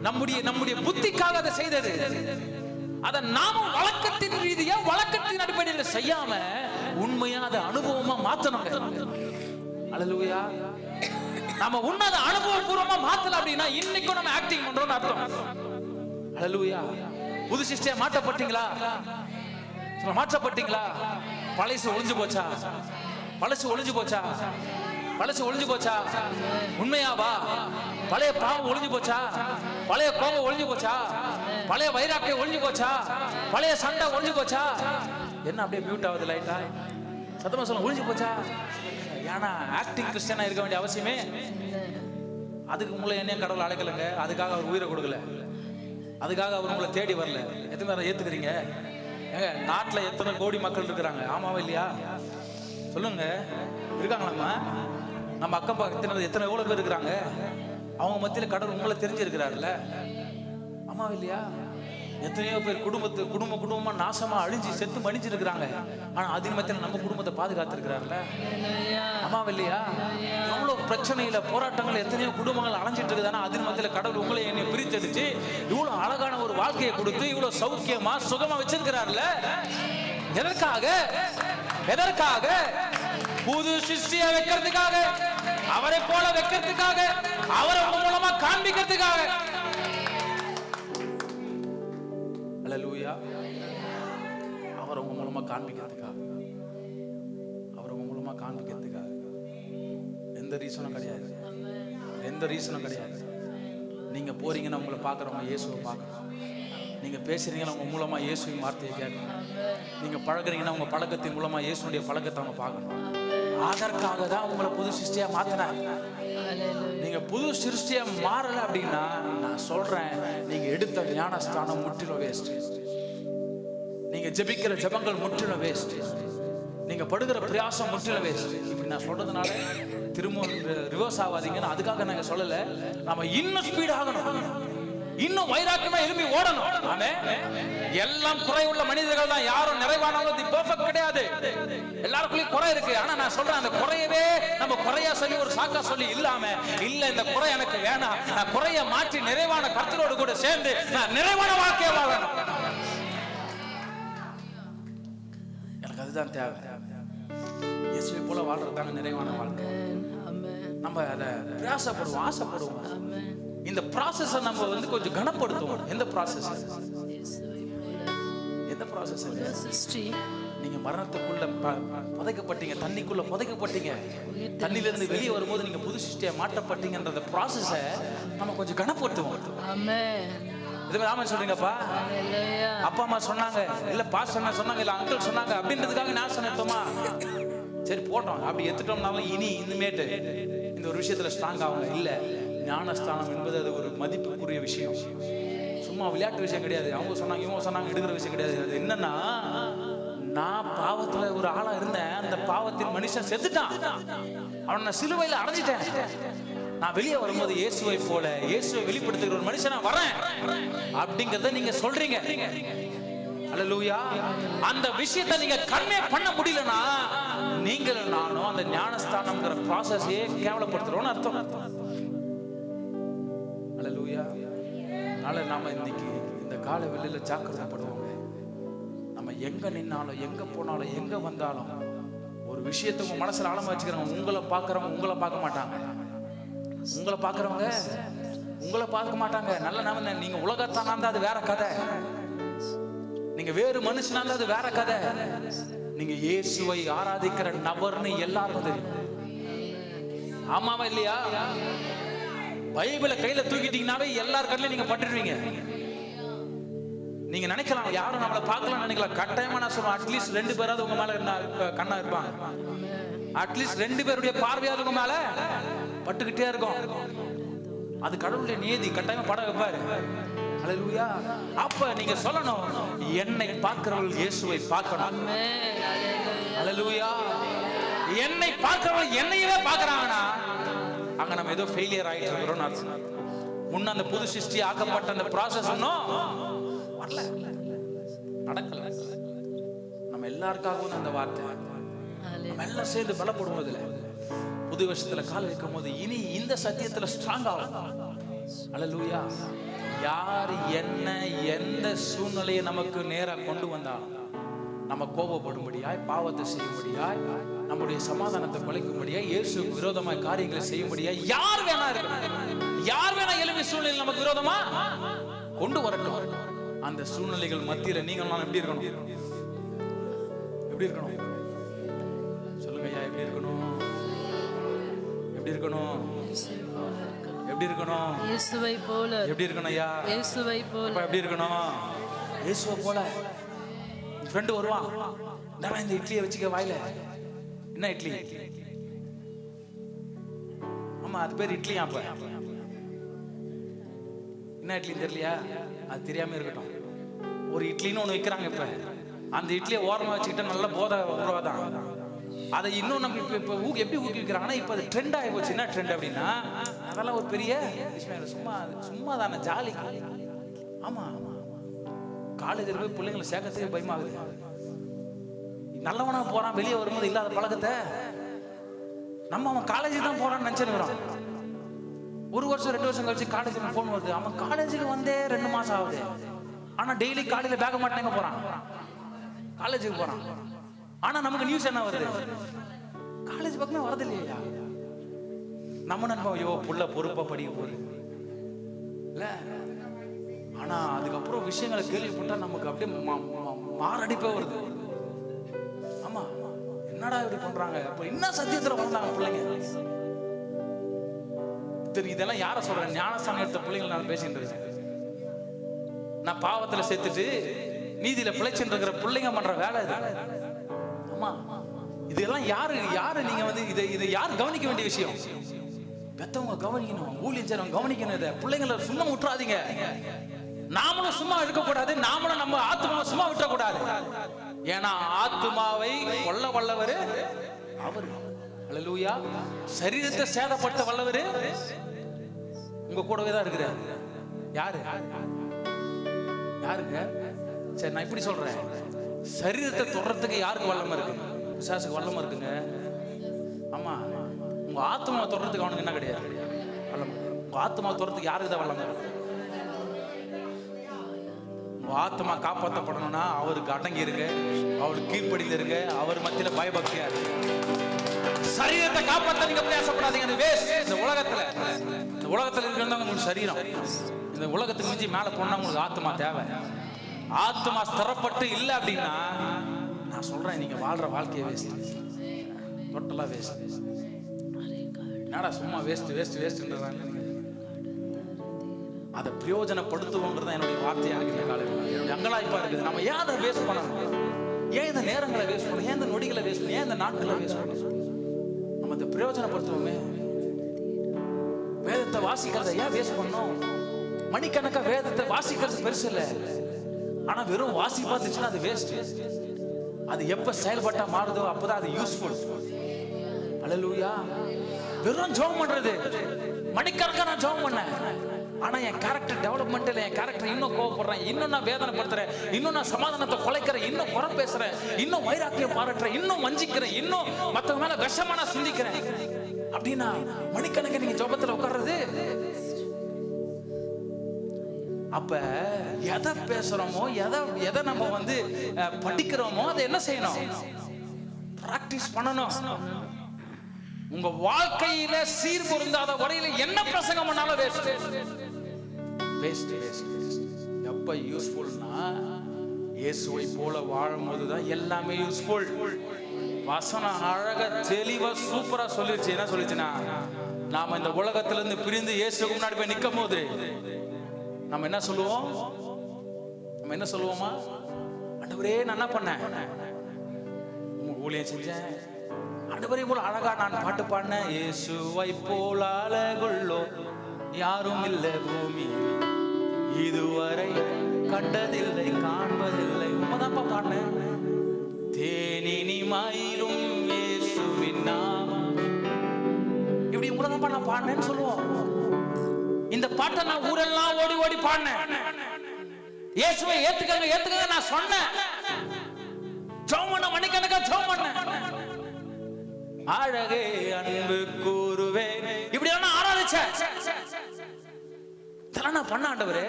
நம்முடைய புத்திக்காக அதை செய்தது. அதை நாம வழக்கத்தின் ரீதியா, வழக்கத்தின் அடிப்படையில் செய்யாம உண்மையா அதை அனுபவமா மாத்தணும். அல்லேலூயா. நாம உன்னத அனுபவபூர்வமா மாத்தல அப்படின்னா இன்னைக்கும் நம்ம ஆக்டிங் பண்றோம்னு அர்த்தம். அல்லேலூயா. புது சிருஷ்டியா மாற்றப்பட்டீங்களா? மாற்றப்பட்டீங்களா? பழசு ஒளிஞ்சு போச்சா? பழசு ஒளிஞ்சு போச்சா? உண்மையாவா? பழைய பாவம் ஒளிஞ்சு போச்சா? பழைய கோபம் ஒளிஞ்சு போச்சா? பழைய வைராக்கியம் ஒளிஞ்சு போச்சா? பழைய சண்டை ஒளிஞ்சு போச்சா? என்ன அப்படியே மியூட் ஆகுது லைட்டா? சத்தமா சொல்ல, ஒளிஞ்சு போச்சா? ஏன்னா ஆக்டிங் கிறிஸ்டியனா இருக்க வேண்டிய அவசியமே. அதுக்கு உங்களை என்னையும் கடவுள் அழைக்கலங்க. அதுக்காக அவர் உயிரை கொடுக்கல, அதுக்காக அவர் உங்களை தேடி வரல. எத்தனை பேரை ஏத்துக்கிறீங்க? நாட்டுல எத்தனை கோடி மக்கள் இருக்கிறாங்க? ஆமாவா இல்லையா? சொல்லுங்க, இருக்காங்களாம்மா? நம்ம அக்கம் பக்கத்தில் எத்தனை எவ்வளவு பேர் இருக்கிறாங்க? அவங்க மத்தியில் கடவுள் உங்களை தெரிஞ்சிருக்கிறாருல்ல, ஆமா இல்லையா? எத்தனையோ பேர் குடும்பமா நாசமா அழிஞ்சு செத்து மடிஞ்சு இருக்கிறாங்க. ஆனா அதன் மத்தியில் நம்ம குடும்பத்தை பாதுகாத்து இருக்கிறாருல்ல, ஆமா இல்லையா? எவ்வளவு பிரச்சனையில போராட்டங்கள் எத்தனையோ குடும்பங்கள் அலைஞ்சிட்டு இருக்குதுன்னா அதன் மத்தியில் கடவுள் உங்களை என்னை பிரித்தெடுத்து இவ்வளவு அழகான ஒரு வாழ்க்கையை கொடுத்து இவ்வளவு சௌக்கியமா சுகமா வச்சிருக்கிறாருல்ல. எதற்காக? எதற்காக? புது சிருஷ்டியை வைக்கிறதுக்காக, அவரை போல வைக்கிறதுக்காக, அவரை உங்க மூலமா காண்பிக்கிறதுக்காக. அல்லேலூயா. அவரை உங்க மூலமா காண்பிக்கிறதுக்காக, அவரை உங்க மூலமா காண்பிக்கிறதுக்காக. எந்த ரீசனும் கிடையாது, எந்த ரீசனும் கிடையாது. நீங்க போறீங்கன்னா உங்களை பார்க்குறவங்க இயேசுவை பார்க்கணும். நீங்க பேசுறீங்கன்னா உங்க மூலமா இயேசுவின் வார்த்தையை கேட்கணும். நீங்க பழகுறீங்கன்னா உங்க பழக்கத்தின் மூலமா இயேசுடைய பழக்கத்தை அவங்க பார்க்கணும். அதற்காக தான் உங்களை புது சிருஷ்டியா மாத்தினார். நீங்க புது சிருஷ்டியா மாறல அப்படின்னா நான் சொல்றேன், நீங்க எடுத்த ஞானஸ்தானம் முற்றிலும் வேஸ்ட். நீங்க ஜெபிக்கிற ஜெபங்கள் முற்றிலும் வேஸ்ட். நீங்க படுகிற பிரயாசம் முற்றிலும் வேஸ்ட். இப்படி நான் சொல்றதுனால திரும்ப ரிவர்ஸ் ஆகாதீங்கன்னு அதுக்காக நாங்க சொல்லல. நாம இன்னும் ஸ்பீட் ஆகணும், இன்னும் வைராக்கியமா எழுப்பி ஓடணும். எல்லாம் குறையுள்ள மனிதர்கள் தான், யாரும் நிறைவானவங்க பெர்ஃபெக்ட் கிடையாது. எல்லாருக்குள்ளயும் குறை இருக்கு. ஆனா நான் சொல்றேன், அந்த குறையவே நம்ம குறையா சொல்லி ஒரு சாக்கா சொல்லி இல்லாம, இல்ல இந்த குறை எனக்கு வேணாம், நான் குறைய மாற்றி நிறைவான கர்த்தரோடு கூட சேர்ந்து நான் நிறைவான வாழ்க்கையை வாழணும். எனக்கு அதுதான் தேவை. இயேசுவை போல வாழ்றதுதாங்க நிறைவான வாழ்க்கை. நம்ம அதை பிரயாசப்படுவோம், ஆசைப்படுவோம். இந்த ப்ராசஸ் நம்ம வந்து கொஞ்சம் கனப்படுத்துவோம். எந்த ப்ராசஸ்? எந்த ப்ராசஸ்? நீங்க மரணத்துக்குள்ள புதைக்கப்பட்டீங்க, தண்ணிக்குள்ள புதைக்கப்பட்டீங்க, தண்ணில இருந்து வெளியே வரும்போது நீங்க புது சிருஷ்டியா மாற்றப்பட்டீங்கன்ற ப்ராசஸை நம்ம கொஞ்சம் கனப்படுத்துவோம். இதுவே ஆமென் சொல்றீங்கப்பா? அப்பா அம்மா சொன்னாங்க, இல்ல பாஸ்டர் சொன்னாங்க, இல்ல அங்கிள் சொன்னாங்க அப்படின்றதுக்காக நான் சொன்னேன். சரி போட்டோம், அப்படி எடுத்துட்டோம்னாலும் இனி இனிமேட்டு இந்த ஒரு விஷயத்துல ஸ்ட்ராங் ஆகுங்க. இல்ல, ஞானஸ்தானம் என்பது அது ஒரு மதிப்புக்குரிய விஷயம். சும்மா விளையாட்டு விஷயம் கிடையாது. அவங்க சொன்னாங்க இவங்க சொன்னாங்க எடுக்கிற விஷயம் கிடையாது. அது என்னன்னா, நான் பாவத்துல ஒரு ஆளா இருந்தேன், அந்த பாவத்தின் மனுஷன் செத்துட்டான், அவன் நான் சிலுவையில அடைஞ்சிட்டேன். நான் வெளியே வரும்போது இயேசுவை போல, இயேசுவை வெளிப்படுத்துகிற ஒரு மனுஷனா வரேன் அப்படிங்கறத நீங்க சொல்றீங்க. அல்லேலூயா. அந்த விஷயத்தை நீங்க கன்வே பண்ண முடியலன்னா நீங்கள் நானும் அந்த ஞானஸ்தானம்ங்கிற ப்ராசஸையே கேவலப்படுத்துறோம்னு அர்த்தம். அல்லேலூயா. அதனால நாம இன்னைக்கு இந்த கால வெளியில ஜாக்கிரதைப்படுவோங்க. நம்ம எங்க நின்னாலும், எங்க போனாலும், எங்க வந்தாலும் ஒரு விஷயத்தை உங்க மனசுல ஆழமா வச்சுக்கிறவங்க, உங்களை பார்க்கறவங்க உங்களை பார்க்க மாட்டாங்க, உங்களை பார்க்கறவங்க உங்களை பார்க்க மாட்டாங்க. நல்ல நாம நீங்க உலகத்தானா இருந்தா அது வேற கதை, நீங்க வேறு மனுஷனா இருந்தா அது வேற கதை. நீங்க இயேசுவை ஆராதிக்கிற நபர்னு எல்லாருக்கும் தெரியும். ஆமாவா இல்லையா? பைபிளை கையில தூக்கிட்டீங்கன்னாவே எல்லார் கண்ணிலும் நீங்க பட்டுடுவீங்க. நீங்க நினைக்கலாம் யாரும் நம்மளை பார்க்கலாம் நினைக்கலாம். கட்டாயமா நான் சொல்லுவேன், அட்லீஸ்ட் 2 பேராவது உங்க மேல கண்ணா இருப்பாங்க. அட்லீஸ்ட் 2 பேருடைய பார்வையாவது உங்க மேல பட்டுக்கிட்டே இருக்கும். அது கடவுளுடைய நியதி, கட்டாயமா பட வைப்பாரு. அல்லேலூயா. அப்ப நீங்க சொல்லணும், என்னை பார்க்கிறவர்கள் இயேசுவை பார்க்கணும். அல்லேலூயா. என்னை பார்க்கிறவர்கள் என்னையவே பார்க்கறாங்கன்னா அங்க நம்ம ஏதோ ஃபெயிலியர் ஆயிட்டு இருக்கிறோம்னு அர்த்தம். முன்ன அந்த புது சிருஷ்டி ஆக்கப்பட்ட அந்த ப்ராசஸ் இன்னும் வரல, நடக்கல. நம்ம எல்லாருக்காகவும் அந்த வார்த்தை நம்ம எல்லாம் சேர்ந்து பலப்படுவோம். இதுல புது வருஷத்துல கால் வைக்கும் போது இனி இந்த சத்தியத்துல ஸ்ட்ராங் ஆகும். அல்லேலூயா. யார் என்ன எந்த சூழ்நிலையை நமக்கு நேரா கொண்டு வந்தாலும், நம்ம கோபப்படும்படியாய், பாவத்தை செய்யும்படியாய், நம்முடைய சமாதானத்தை குலைக்கும்படியாய், இயேசுக்கு விரோதமாய் காரியங்களை செய்யும்படியாய் யார் வேணா இருக்கணும், யார் வேணா எழுப்பி சூழ்நிலை நமக்கு விரோதமா கொண்டு வரட்டும். அந்த சூழ்நிலைகள் மத்தியில நீங்கள் நான் எப்படி இருக்கணும்? எப்படி இருக்கணும்? சொல்லுங்க ஐயா, எப்படி இருக்கணும்? எப்படி இருக்கணும்? எப்படி இருக்கணும்? இயேசுவை போல. எப்படி இருக்கணும் ஐயா? இயேசுவை போல. எப்படி இருக்கணும்? இயேசுவை போல. ஃப்ரெண்ட் வருவான், நான் இந்த இட்லியை வச்சுக்க வாயில. என்ன இட்லி? ஆமா, அது பேர் இட்லியா? அப்ப என்ன இட்லின்னு தெரியலையா? அது தெரியாம இருக்கட்டும். ஒரு இட்லின்னு ஒண்ணு வைக்கிறாங்க. இப்ப அந்த இட்லியை ஓரமா வச்சுக்கிட்ட நல்ல போதை உருவாதான். அதை இன்னும் நம்ம இப்போ எப்படி ஊக்குவிக்கிறாங்கன்னா, இப்போ அது ட்ரெண்ட் ஆகி போச்சு. என்ன ட்ரெண்ட் அப்படின்னா, அதெல்லாம் ஒரு பெரிய விஷயம் இல்லை, சும்மா தானே, ஜாலி. ஆமா, காலேஜில் போய் பிள்ளைங்களை சேர்க்கறதுக்கு பயமாகுது. நல்லவனா போறான், வெளியே வரும்போது இல்லாத பழக்கத்தை நம்ம அவன் காலேஜுக்கு தான் போறான்னு நினைச்சுருக்கிறோம். 1 வருஷம் 2 வருஷம் கழிச்சு காலேஜுக்கு போன் வருது. அவன் காலேஜுக்கு வந்தே 2 மாசம் ஆகுது. ஆனா டெய்லி காலையில பேக மாட்டேங்க போறான், காலேஜுக்கு போறான். ஆனா நமக்கு நியூஸ் என்ன வருது? காலேஜ் பக்கமே வரது இல்லையா? நம்ம நண்பன் ஐயோ புள்ள பொறுப்பா படிக்க போகுது இல்ல. ஆனா அதுக்கப்புறம் விஷயங்களை கேள்விப்பட்டா நமக்கு அப்படியே மாரடிப்பே வருது. ஆமா, என்னடா இப்படி பண்றாங்க? அப்ப என்ன சத்தியத்துல வந்தாங்க பிள்ளைங்க? இதெல்லாம் யார சொல்றேன்? ஞானஸ்தானம் எடுத்த பிள்ளைங்களை நான் பேசிட்டு இருக்கேன். நான் பாவத்துல சேர்த்துட்டு நீதியில பிழைச்சுட்டு இருக்கிற பிள்ளைங்க பண்ற வேலை இது. ஆமா, இதெல்லாம் யாரு நீங்க வந்து இதை யார் கவனிக்க வேண்டிய விஷயம்? பெத்தவங்க கவனிக்கணும், ஊழியம் செய்றவங்க கவனிக்கணும். இதை பிள்ளைங்களை சும்மா விட்டுறாதீங்க. நாமளும் சும்மா இருக்கக்கூடாது, நாமளும் நம்ம ஆத்மாவை சும்மா விட்டுறக்கூடாது. ஏன்னா ஆத்மாவை கொல்ல வல்லவர் அவரு. அல்லேலூயா. சரீரத்தை சேதப்படுத்த வல்லவர் உங்க கூடவே தான் இருக்கிறார். யாருங்க? சரி, நான் இப்படி சொல்றேன், சரீரத்தை தொடறதுக்கு யாருக்கு வல்லமை இருக்கு? பிசாசுக்கு வல்லமை இருக்குங்க. ஆமா, உங்க ஆத்மாவை தொடறதுக்கு அவனுக்கு என்ன கிடையாது வல்லமை. உங்க ஆத்மாவை தொடறதுக்கு யாருக்கு தான் வல்லமை இருக்கு? உங்க ஆத்மா காப்பாற்றப்படணும்னா அவருக்கு அடங்கி இருங்க, அவருக்கு கீழ்ப்படிந்து இருங்க, அவர் மத்தியில பயபக்தியா இருக்கு. சரீரத்தை காப்பாற்ற நீங்க பிரயாசப்படாதீங்க. இந்த உலகத்துல இருக்கிறவங்க உங்களுக்கு சரீரம், இந்த உலகத்துக்கு மிஞ்சி மேல போனா உங்களுக்கு ஆத்மா தேவை. ஆத்மா ஸ்திரப்பட்டு இல்லை அப்படின்னா நான் சொல்றேன், நீங்க வாழ்ற வாழ்க்கையை வேஸ்ட், டோட்டலா வேஸ்ட். என்னடா சும்மா வேஸ்ட்ன்றாங்க. அதை பிரயோஜனப்படுத்துவோங்கிறது என்னுடைய வார்த்தையா இருக்குது. காலையில் அங்கலாய்ப்பா இருக்குது. நம்ம ஏன் அதை வேஸ்ட் பண்ணணும்? ஏன் இந்த நேரங்களை வேஸ்ட் பண்ணணும்? ஏன் இந்த நொடிகளை வேஸ்ட் பண்ணணும்? ஏன் இந்த நாட்களை வேஸ்ட் பண்ணணும்? நம்ம அதை பிரயோஜனப்படுத்துவோமே. வேதத்தை வாசிக்கிறத ஏன் வேஸ்ட் பண்ணணும்? மணிக்கணக்கா வேதத்தை வாசிக்கிறது பெருசு இல்லை, ஆனா வெறும் வாசி பார்த்துச்சுன்னா அது வேஸ்ட். அது எப்ப செயல்பட்டா மாறுதோ அப்பதான் அது யூஸ்ஃபுல். அல்லேலூயா. வெறும் ஜெபம் பண்றது, மணிக்கணக்கா நான் ஜெபம் பண்ணேன், ஆனா என் கேரக்டர் டெவலப்மெண்ட் இல்லை. என் கேரக்டர் இன்னும் கோவப்படுறேன், இன்னும் நான் வேதனைப்படுத்துறேன், இன்னும் நான் சமாதானத்தை குலைக்கிறேன், இன்னும் குறை பேசுறேன், இன்னும் வைராக்கியம் பாராட்டுறேன், இன்னும் வஞ்சிக்கிறேன், இன்னும் மத்தவங்க மேல விஷமா நான் சிந்திக்கிறேன் அப்படின்னா மணிக்கணக்கு நீங்க ஜெபத்துல உட்கார்றது. அப்ப எதை பேசுறோமோ, எதை நம்ம வந்து படிக்கிறோமோ அதை என்ன செய்யணும்? பிராக்டிஸ் பண்ணணும். உங்க வாழ்க்கையில சீர் பொருந்தாத வரையில என்ன பிரசங்கம் பண்ணாலும் வேஸ்ட். எப்ப யூஸ்ஃபுல்னா இயேசுவை போல வாழும்போதுதான் எல்லாமே யூஸ்ஃபுல். வசனம் அழகா தெளிவா சூப்பரா சொல்லிருச்சு. என்ன சொல்லிச்சுன்னா, நாம இந்த உலகத்துல இருந்து பிரிந்து இயேசுக்கு முன்னாடி போய் நிற்கும் போது நம்ம என்ன சொல்லுவோம்? நம்ம என்ன சொல்லுவோமா? ஆண்டவரே நான் என்ன பண்ணேன்? உங்களுக்கு ஊழியம் செஞ்சேன். ஆண்டவரே போல அழகா நான் பாட்டு பாடினேன். இயேசுவை போல அழகுள்ளோ யாரும் இல்லை பூமி, இதுவரை கண்டதில்லை காண்பதில்லை. உண்மைதான்ப்பா பாடினேன். தேனினி மயிலும் இயேசுவின் நாமம், இப்படி உங்களதான்ப்பா நான் பாடினேன்னு சொல்லுவோம். இந்த பாட்டை நான் ஊரெல்லாம் ஓடி ஓடி பாடினேன். இயேசுவை ஏத்துக்கங்க நான் சொன்னேன். ஜெபம் பண்ண மணிக்கணக்கா ஜெபம் பண்ணேன். அழகே அன்பு கூறுவேன், இப்படி எல்லாம் ஆராதிச்சேன். இதெல்லாம் நான் பண்ண ஆண்டவரே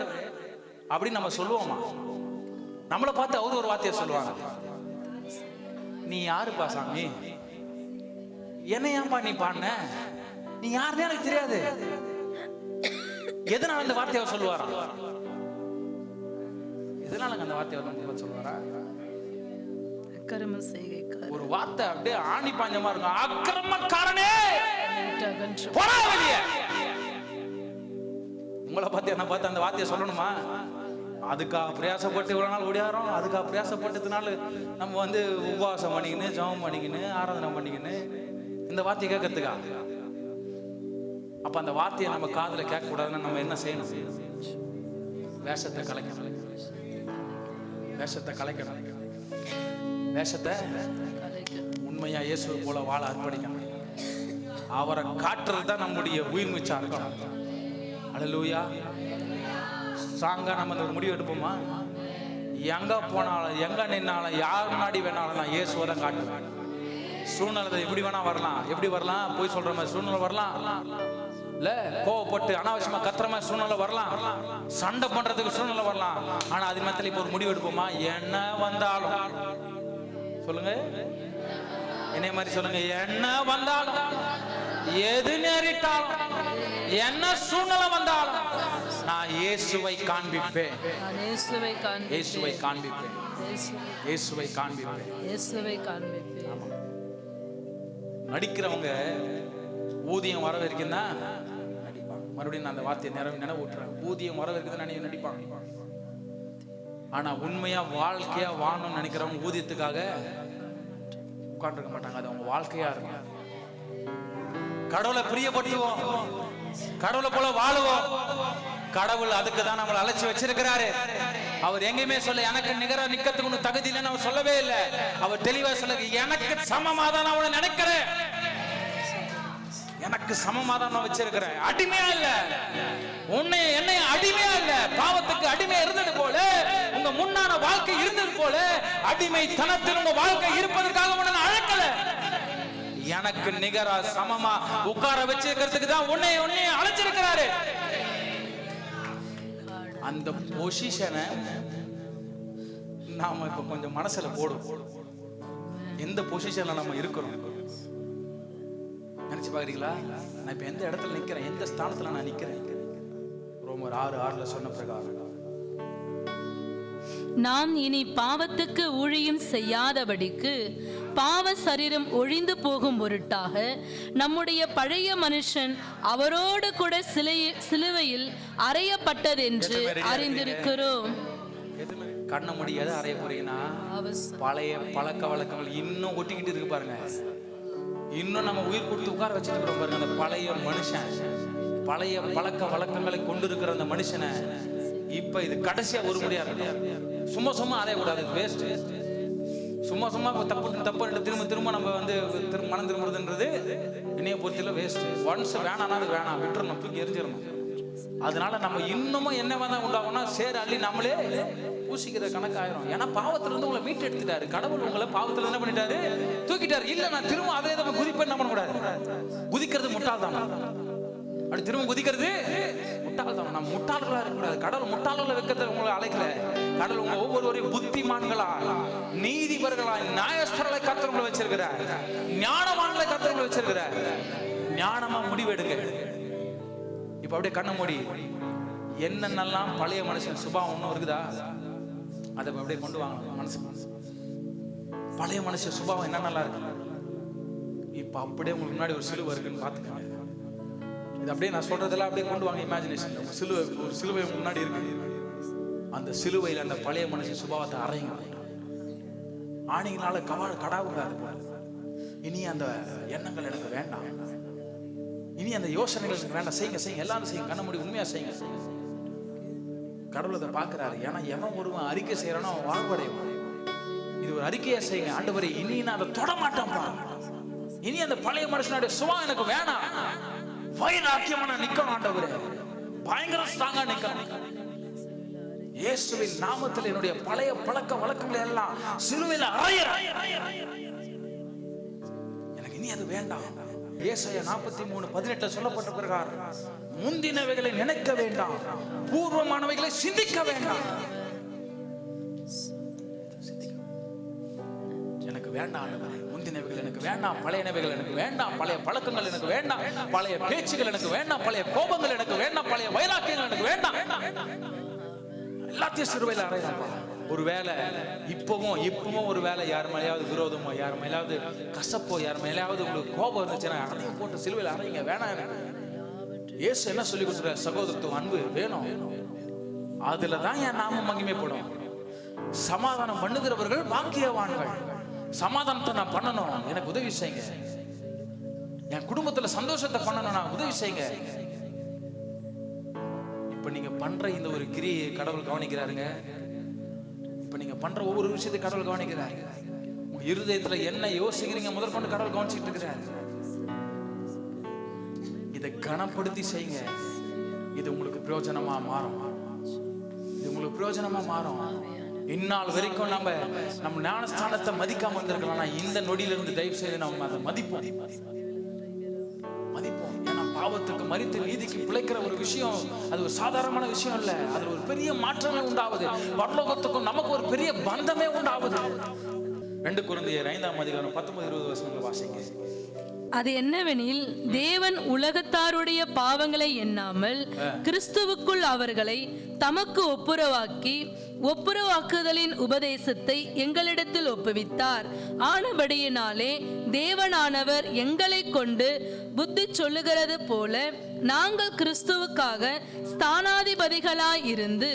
அப்படின்னு நம்ம சொல்லுவோமா? நம்மளை பார்த்து அவரு ஒரு வார்த்தையை சொல்லுவாங்க, நீ யாருப்பா சாமி? என்ன ஏன்பா நீ பாடின? நீ யாருன்னு எனக்கு தெரியாது. எதனால அந்த வார்த்தையை சொல்லுவாரா? எதனால அந்த வார்த்தையை சொல்லுவாரா? ஒரு வார்த்தை அப்படியே ஆணி பாஞ்சமா இருக்கும். அக்கிரமக்காரனே போடா வெளிய. உங்களை பார்த்து என்ன பார்த்து அந்த வார்த்தையை சொல்லணுமா? அதுக்கா பிரயாசப்பட்டு இவ்வளவு நாள் ஓடியாரோம். அதுக்கா பிரயாசப்பட்டதுனால நம்ம வந்து உபவாசம் பண்ணிக்கின்னு, ஜெபம் பண்ணிக்கின்னு, ஆராதனை பண்ணிக்கின்னு இந்த வார்த்தையை கேட்கறதுக்கா? அப்ப அந்த வார்த்தையை நம்ம காதுல கேட்க கூடாதுன்னா நம்ம என்ன செய்யணும்? வேஷத்தை கலைக்கணும். வேஷத்தை உண்மையா இயேசுவை போல வாழ அர்ப்பணிக்கணும். அவரை காட்டுறது தான் நம்முடைய உயிர் மூச்சா இருக்கணும். அல்லேலூயா. ஸ்ட்ராங்கா நம்ம ஒரு முடிவு எடுப்போமா? எங்க போனாலும் எங்க நின்னாலும் யார் முன்னாடி வேணாலும் நான் இயேசுவை தான் காட்டுவேன். சூழ்நிலை எப்படி வேணா வரலாம். எப்படி வரலாம்? போய் சொல்ற மாதிரி சூழ்நிலை வரலாம், இல்ல கோவப்பட்டு அனாவசியமா கத்துற மாதிரி சூழ்நிலை வரலாம், சண்டை பண்றதுக்கு சூழ்நிலை வரலாம். ஆனா அது மத்தியில இப்ப ஒரு முடிவு எடுப்போமா? என்ன வந்தாலும் சொல்லுங்க, என்னைய மாதிரி சொல்லுங்க, என்ன வந்தாலும், எது நேரிட்டாலும், என்ன சூழ்நிலை வந்தாலும் நான் இயேசுவை காண்பிப்பேன். இயேசுவை காண்பிப்பேன். இயேசுவை காண்பிப்பேன். இயேசுவை காண்பிப்பேன். இயேசுவை காண்பிப்பேன். நடிக்கிறவங்க ஊதியம் வர வரைக்கும் தான் நடிப்பாங்க. மறுபடியும் நான் அந்த வார்த்தையை நினைவூட்டுறேன். ஊதியம் வர வரைக்கும் தான் நடிப்பாங்க. ஆனா உண்மையா வாழ்க்கையா வாழணும்னு நினைக்கிறவங்க ஊதியத்துக்காக உட்கார்ந்துருக்க மாட்டாங்க. அது அவங்க வாழ்க்கையா இருக்கும். கடவுளை பிரியப்படுத்துவோம், கடவுளை போல வாழுவோம். கடவுள் அதுக்கு தான் நம்மளை அழைச்சி வச்சிருக்கிறாரு. அவர் எங்கேயுமே சொல்ல எனக்கு நிகர நிக்கிறதுக்கு ஒன்றும் தகுதி இல்லைன்னு அவர் சொல்லவே இல்லை. அவர் தெளிவா சொல்ல எனக்கு சமமாதான் நான் அவனை நினைக்கிறேன், எனக்கு சமமாதான் நான் வச்சிருக்கிறேன். அடிமையா இல்ல, உன்னை என்னை அடிமையா இல்ல. பாவத்துக்கு அடிமையா இருந்தது போல உங்க முன்னான வாழ்க்கை இருந்தது போல அடிமை தனத்தில் உங்க வாழ்க்கை இருப்பதற்காக உன்னை அழைக்கல. எனக்கு நிகரா சமமா உட்கார வச்சிருக்கிறதுக்கு தான் உன்னை அழைச்சிருக்கிறாரு. அந்த பொசிஷனை நாம இப்ப கொஞ்சம் மனசுல போடும். எந்த பொசிஷன்ல நம்ம இருக்கிறோம் நினைச்சு பாக்குறீங்களா? நான் இப்ப எந்த இடத்துல நிக்கிறேன், எந்த ஸ்தானத்துல நான் நிக்கிறேன்? ரோமர் 6:6 சொன்ன பிரகாரம் நாம் இனி பாவத்துக்கு ஊழியம் செய்யாதபடிக்கு பாவ சரீரம் ஒழிந்து போகும் பொருட்டாக நம்முடைய பழைய மனுஷன் அவரோடு கூட சிலுவையில் அறையப்பட்டதென்று அறிந்திருக்கிறோம். கண்ண முடியாத அறைய போறீங்கன்னா பழைய பழக்க வழக்கங்கள் இன்னும் ஒட்டிக்கிட்டு இருக்கு பாருங்க. இன்னும் நம்ம உயிர் கொடுத்து உட்கார வச்சுட்டு இருக்கிறோம் பாருங்க. அந்த பழைய மனுஷன், பழைய பழக்க வழக்கங்களை கொண்டு இருக்கிற அந்த மனுஷனை இப்ப இது கடைசியா ஒரு முடியாது. சும்மா சும்மா அறைய கூடாது, வேஸ்ட். சும்மா சும்மா தப்பு திரும்ப நம்ம வந்து மனம் திரும்புறதுன்றது என்னைய பொறுத்தல வேஸ்ட். ஒன்ஸ் வேணாம்னா அது வேணாம், விட்டுறணும், தூக்கி எரிஞ்சிடணும். அதனால நம்ம இன்னமும் என்ன வேணா உண்டாகும்னா சேர அள்ளி நம்மளே பூசிக்கிற கணக்காயிரும். ஏன்னா பாவத்துல இருந்து உங்களை மீட்டு எடுத்துட்டாரு கடவுள். உங்களை பாவத்துல என்ன பண்ணிட்டாரு? தூக்கிட்டாரு. இல்ல நான் திரும்ப அதே நம்ம குதிப்பேன் என்ன பண்ணக்கூடாது. குதிக்கிறது முட்டாள் தான். அப்படி திரும்ப குதிக்கிறது முட்டாள் தான். நம்ம முட்டாள்களா இருக்கக்கூடாது. கடவுள் முட்டாள்களை வைக்கிறது உங்களை அழைக்கல. கடவுள் உங்க ஒவ்வொருவரையும் புத்திமான்களா, நீதிபர்களா, நியாயஸ்தர்களை கர்த்தர்களை வச்சிருக்கிறார். ஞானவான்களை கர்த்தர்களை வச்சிருக்கிறார். ஞானமா முடிவெடுங்க. இப்ப அப்படியே கண்ண மூடி என்னென்னலாம் பழைய மனுஷன் சுபாவம் ஒன்றும் இருக்குதா அதை அப்படியே கொண்டு வாங்க மனசு. பழைய மனுஷன் சுபாவம் என்னென்னலாம் இருக்கு இப்ப அப்படியே உங்களுக்கு முன்னாடி ஒரு சிலுவை இருக்குன்னு பாத்துக்கோங்க. இது அப்படியே நான் சொல்றதெல்லாம் அப்படியே கொண்டு வாங்க இமேஜினேஷன். ஒரு சிலுவை முன்னாடி இருக்கு. அந்த சிலுவையில் அந்த பழைய மனுஷன் சுபாவத்தை அறையுங்க. ஆணிகளால கடாவுங்க. இனி அந்த எண்ணங்கள் எனக்கு வேண்டாம், இனி அந்த யோசனைகள் எனக்கு வேண்டாம். செய்யுங்க, எல்லாரும் செய்யுங்க, கண்ண மூடி உண்மையா செய்யுங்க. கடவுள் அதை பார்க்கிறாரு. ஏன்னா எவன் ஒருவன் அறிக்கை செய்யறானோ அவன் வாழ்வடைவான். இது ஒரு அறிக்கையா செய்யுங்க. ஆண்டவரே இனி நான் அதை தொட மாட்டேன்ப்பா, இனி அந்த பழைய மனுஷனுடைய சுபாவம் எனக்கு வேணாம், வைராக்கியமா நான் நிக்கணும் ஆண்டவரே, பயங்கர ஸ்ட்ராங்கா நிக்கணும். இயேசுவின் நாமத்தில் என்னுடைய பழைய பழக்க வழக்கங்களை எல்லாம் சிலுவையில் அறையறேன். எனக்கு இனி அது வேண்டாம். ஏசாயா 43:18 சொல்லப்பட்ட பிரகாரம் முந்தினவைகளை நினைக்க வேண்டாம், பூர்வமானவைகளை சிந்திக்க வேண்டாம். எனக்கு வேண்டாம் ஆண்டவரே, முந்தினவைகள் எனக்கு வேண்டாம், பழையனவைகள் எனக்கு வேண்டாம், பழைய பழக்கங்கள் எனக்கு வேண்டாம், பழைய பேச்சுகள் எனக்கு வேண்டாம், பழைய கோபங்கள் எனக்கு வேண்டாம், பழைய வைராக்கியங்கள் எனக்கு வேண்டாம். எல்லாத்தையும் சிறுவையில் அறையப்பா. ஒரு வேலை இப்பவும் ஒரு வேலை யார் மேலேயாவது விரோதமோ, யார் மேலாவது கசப்போ, யார் மேலேயாவது உங்களுக்கு கோபம் இருந்துச்சுன்னா அதையும் போட்டு சிலுவையில் அறையுங்க. வேணாம் எனக்கு. இயேசு என்ன சொல்லி கொடுத்துற? சகோதரத்துவம், அன்பு வேணும். அதுலதான் என் நாமம் மகிமைப்படும். சமாதானம் பண்ணுகிறவர்கள் பாக்கியவான்கள். சமாதானத்தை நான் பண்ணணும், எனக்கு உதவி செய்யுங்க. என் குடும்பத்துல சந்தோஷத்தை பண்ணணும், நான் உதவி செய்யுங்க. இப்ப நீங்க பண்ற இந்த ஒரு கிரியை கடவுள் கவனிக்கிறாருங்க. இப்ப நீங்க பண்ற ஒவ்வொரு விஷயத்தையும் கடவுள் கவனிக்கிறாரு. உங்க இருதயத்துல என்ன யோசிக்கிறீங்க முதல் கொண்டு கடவுள் கவனிச்சுட்டு இருக்கிறார். இதை கனப்படுத்தி செய்யுங்க. இது உங்களுக்கு பிரயோஜனமா மாறும். இது உங்களுக்கு பிரயோஜனமா மாறும். இந்நாள் வரைக்கும் நம்ம ஞானஸ்தானத்தை மதிக்காம வந்திருக்கலாம். இந்த நொடியில இருந்து தயவு செய்து நம்ம அதை மதிப்போம். ஏன்னா பாவத்துக்கு மரித்து நீதிக்கு பிழைக்கிற ஒரு விஷயம் அது ஒரு சாதாரணமான விஷயம் இல்ல. அதுல ஒரு பெரிய மாற்றமே உண்டாவது. பரலோகத்துக்கும் நமக்கு ஒரு பெரிய பந்தமே உண்டாவது. 2 கொரிந்தியர் 5ஆம் அதிகாரம் 19-20 வசனங்களை வாசிங்க. அது என்னவெனில், தேவன் உலகத்தாருடைய பாவங்களை எண்ணாமல் கிறிஸ்துவுக்குள் அவர்களை தமக்கு ஒப்புரவாக்குதலின் உபதேசத்தை எங்களிடத்தில் ஒப்புவித்தார். ஆனபடியினாலே தேவனானவர் எங்களை கொண்டு புத்தி சொல்லுகிறது போல நாங்கள் கிறிஸ்துவுக்காக ஸ்தானாதிபதிகளாய் இருந்து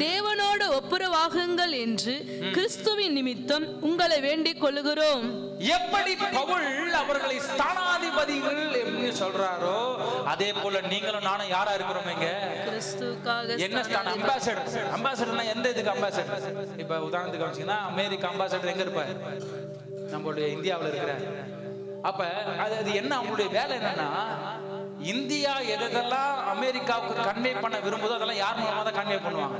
தேவனோடு ஒப்புரவாகுங்கள் என்று கிறிஸ்துவின் நிமித்தம் உங்களை வேண்டிக் கொள்ளுகிறோம். எப்படி பவுல் அவர்களை ஸ்தானாதிபதிகள் என்று சொல்றாரோ, அதே போல நீங்களும் நானும் யாரா இருக்கிறோம்? கிறிஸ்துவுக்காக. என்ன ஸ்தானம்? அம்பாசடர். அம்பாசடர்னா எந்த இதுக்கு அம்பாசடர்? இப்ப உதாரணத்துக்கு வச்சீங்கன்னா அமெரிக்கா அம்பாசடர் எங்க இருப்பாரு? நம்மளுடைய இந்தியாவில் இருக்கிறார். அப்ப அது என்ன அவங்களுடைய வேலை என்னன்னா, இந்தியா எதெல்லாம் அமெரிக்காவுக்கு கன்வே பண்ண விரும்புதோ அதெல்லாம் யார் மூலமா தான் கன்வே பண்ணுவாங்க?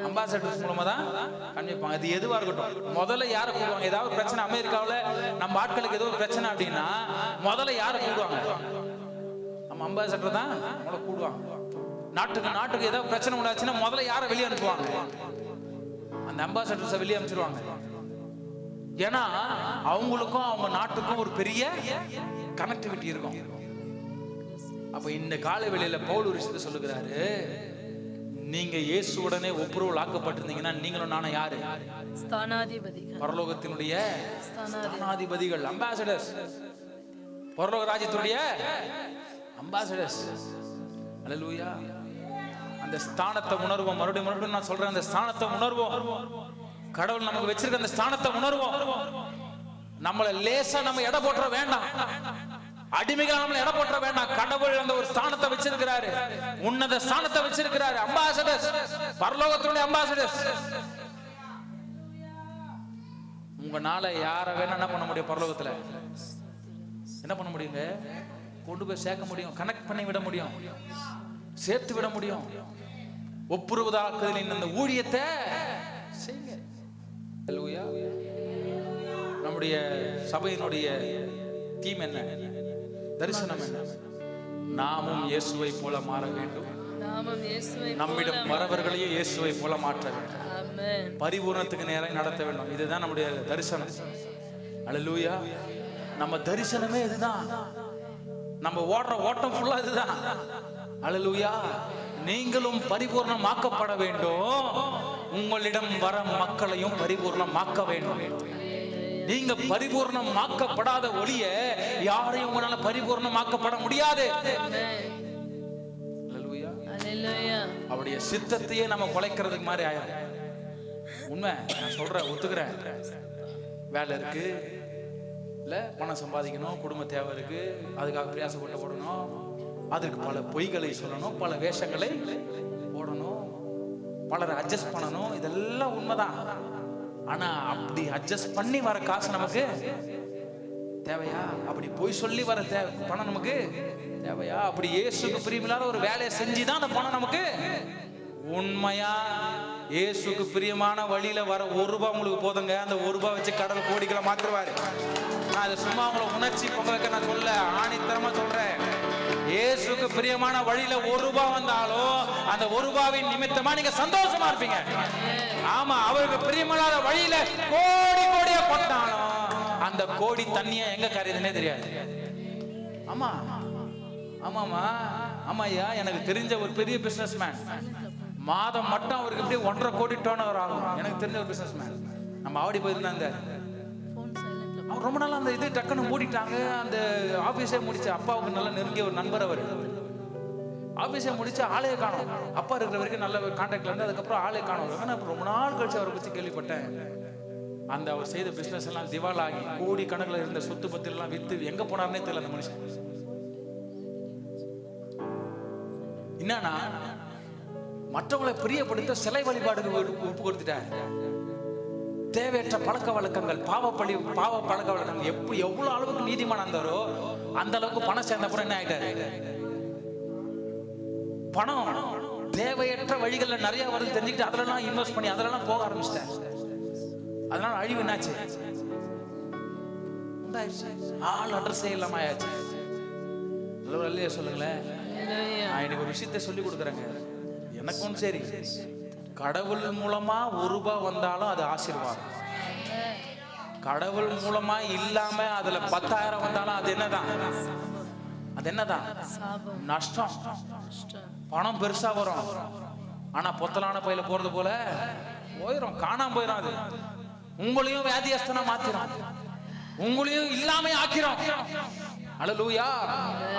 அம்பாசடர்ஸ் மூலமா தான் கன்வே பண்ணுவாங்க. அது எதுவா இருக்கட்டும், முதல்ல யாரை கூடுவாங்க? ஏதாவது பிரச்சனை அமெரிக்காவில் நம்ம ஆட்களுக்கு ஏதோ பிரச்சனை அப்படின்னா முதல்ல யாரை கூடுவாங்க? நம்ம அம்பாசடர் தான் முதல்ல கூடுவாங்க. நாட்டுக்கு ஏதாவது பிரச்சனை உண்டாச்சுன்னா முதல்ல யாரை வெளியே அனுப்புவாங்க? அந்த அம்பாசடர்ஸை வெளியே அனுப்பிச்சிருவாங்க. ஏன்னா அவங்களுக்கும் அவங்க நாட்டுக்கும் ஒரு பெரிய கனெக்டிவிட்டி இருக்கும். அப்ப இந்த கால வேளையில பவுல் ஒரு விஷயத்தை சொல்லுகிறாரு. நீங்க இயேசுவுடனே ஒப்புரவு ஆக்கப்பட்டிருந்தீங்கன்னா நீங்களும் நானும் யாரு? ஸ்தானாதிபதிகள். பரலோகத்தினுடைய ஸ்தானாதிபதிகள், அம்பாசடர்ஸ். பரலோக ராஜ்யத்துடைய அம்பாசடர்ஸ். அல்லேலூயா. அந்த ஸ்தானத்தை உணர்வோம். மறுபடியும் நான் சொல்றேன், அந்த ஸ்தானத்தை உணர்வோம். கடவுள் நமக்கு வச்சிருக்க அந்த ஸ்தானத்தை உணர்வோம். நம்மளை லேசா நம்ம எடை போட்டுற வேண்டாம். அடிமைகள் நம்மளை எடை போட்டுற வேண்டாம். கடவுள் அந்த ஒரு ஸ்தானத்தை வச்சிருக்கிறாரு, உன்னத ஸ்தானத்தை வச்சிருக்கிறாரு. அம்பாசடர்ஸ், பரலோகத்தினுடைய அம்பாசடர்ஸ். உங்களால யார வேணா என்ன பண்ண முடியும்? பரலோகத்துல என்ன பண்ண முடியுங்க? கொண்டு போய் சேர்க்க முடியும், கனெக்ட் பண்ணி விட முடியும், சேர்த்து விட முடியும். ஒப்புரவுதாக்குதலின் அந்த ஊழியத்தை செய்யுங்க. அல்லேலூயா. நம்முடைய சபையினுடைய தீம் என்ன? தரிசனம் என்ன? நாமும் இயேசுவை போல மாற வேண்டும். நம்மிடம் வரவர்களையும் இயேசுவை போல மாற்ற வேண்டும். பரிபூரணத்துக்கு நேராக நடத்த வேண்டும். இதுதான் நம்முடைய தரிசனம். அல்லேலூயா. நம்ம தரிசனமே இதுதான். நம்ம ஓடுற ஓட்டம் ஃபுல்லா இதுதான். அல்லேலூயா. நீங்களும் பரிபூர்ணமாக்கப்பட வேண்டும். உங்களிடம் வர மக்களையும் பரிபூர்ணமாக்க வேண்டும். நீங்க பரிபூர்ணமாக்கப்படாத ஒளிய யாரையும் உங்களால பரிபூர்ணமாக்கப்பட முடியாது. அவருடைய சித்தத்தையே நம்ம குலைக்கிறதுக்கு மாதிரி ஆயிரும். உண்மை நான் சொல்றேன், ஒத்துக்கிறேன். வேலை இருக்கு இல்ல, பணம் சம்பாதிக்கணும், குடும்ப தேவை இருக்கு, அதுக்காக பிரயாசப்பட்டு போடணும், அதுக்கு பல பொய்களை சொல்லணும், பல வேஷங்களை போடணும், பலரை அட்ஜஸ்ட் பண்ணணும். இதெல்லாம் உண்மைதான். ஆனா அப்படி அட்ஜஸ்ட் பண்ணி வர காசு நமக்கு தேவையா? அப்படி போய் சொல்லி வர பணம் நமக்கு தேவையா? அப்படி இயேசுக்கு பிரியமில்லாத ஒரு வேலையை செஞ்சுதான் அந்த பணம் நமக்கு உண்மையா இயேசுக்கு பிரியமான வழியில வர ₹1 உங்களுக்கு போதுங்க. அந்த ₹1 வச்சு கடவுள் கோடிகளை மாற்றுவாரு. நான் அதை சும்மா உங்களை உணர்ச்சி பொங்க வைக்க நான் சொல்ல, ஆணித்தரமா சொல்றேன். இயேசுக்கு பிரியமான வழியில ₹1 வந்தாலும் அந்த ₹1 நிமித்தமா நீங்க சந்தோஷமா இருப்பீங்க. ஆமா, அவருக்கு பிரியமில்லாத வழியில கோடியா கொட்டாலும் அந்த கோடி தண்ணியா எங்க கரையுதுன்னே தெரியாது. ஆமா ஆமாமா ஆமாய்யா, எனக்கு தெரிஞ்ச ஒரு பெரிய பிசினஸ் மேன், மாதம் மட்டும் அவருக்கு இப்படி 1.5 கோடி டர்ன் ஆகும். எனக்கு தெரிஞ்ச ஒரு பிசினஸ் மேன், நம்ம ஆவடி போயிருந்தாங்க. அவர் ரொம்ப நாள் அந்த இது டக்குன்னு மூடிட்டாங்க. அந்த ஆபீஸே முடிச்சு, அப்பாவுக்கு நல்ல நெருங்கிய ஒரு நண்பர். அவர் ஆபீஸே முடிச்சு ஆளையே காணும். அப்பா இருக்கிற வரைக்கும் நல்ல கான்டாக்ட்ல இருந்து, அதுக்கப்புறம் ஆளே காணும். நான் ரொம்ப நாள் கழிச்சு அவரை பற்றி கேள்விப்பட்டேன். அந்த அவர் செய்த பிசினஸ் எல்லாம் திவால் ஆகி கோடி கணக்கில் இருந்த சொத்து பத்திரம் எல்லாம் வித்து எங்க போனார்னே தெரியல அந்த மனுஷன். என்னன்னா மற்றவங்களை பிரியப்படுத்த சிலை வழிபாடுக்கு ஒப்பு கொடுத்துட்டார். தேவையற்ற பழக்க வழக்கங்கள், பாவ பழக்க வழக்கங்கள். எவ்வளவு அளவுக்கு நீதிமான் இருந்தாரோ அந்த அளவுக்கு பணம் சேர்ந்த அப்புறம் என்ன ஆயிட்டாரு? பணம் தேவையற்ற வழிகள்ல நிறைய வருது தெரிஞ்சுக்கிட்டு அதெல்லாம் இன்வெஸ்ட் பண்ணி அதெல்லாம் போக ஆரம்பிச்சிட்டாரு. அதனால அழிவு என்னாச்சு? ஆள் அட்ரஸே இல்லாம ஆயாச்சு. இல்லையா சொல்லுங்களேன். நான் எனக்கு ஒரு விஷயத்தை சொல்லி கொடுக்குறேங்க. எனக்கும் சரி, கடவுள் மூலமா ₹1 வந்தாலும் அது ஆசீர்வாதம். கடவுள் மூலமா இல்லாம அதுல 10,000 வந்தாலும் அது என்னதான்? அது என்னதான்? நஷ்டம். பணம் பெருசா வரும், ஆனா பொத்தலான பையில போறது போல போயிடும், காணாம போயிடும். அது உங்களையும் வியாதியஸ்தனா மாத்திரும், உங்களையும் இல்லாம ஆக்கிறோம். அல்லேலூயா.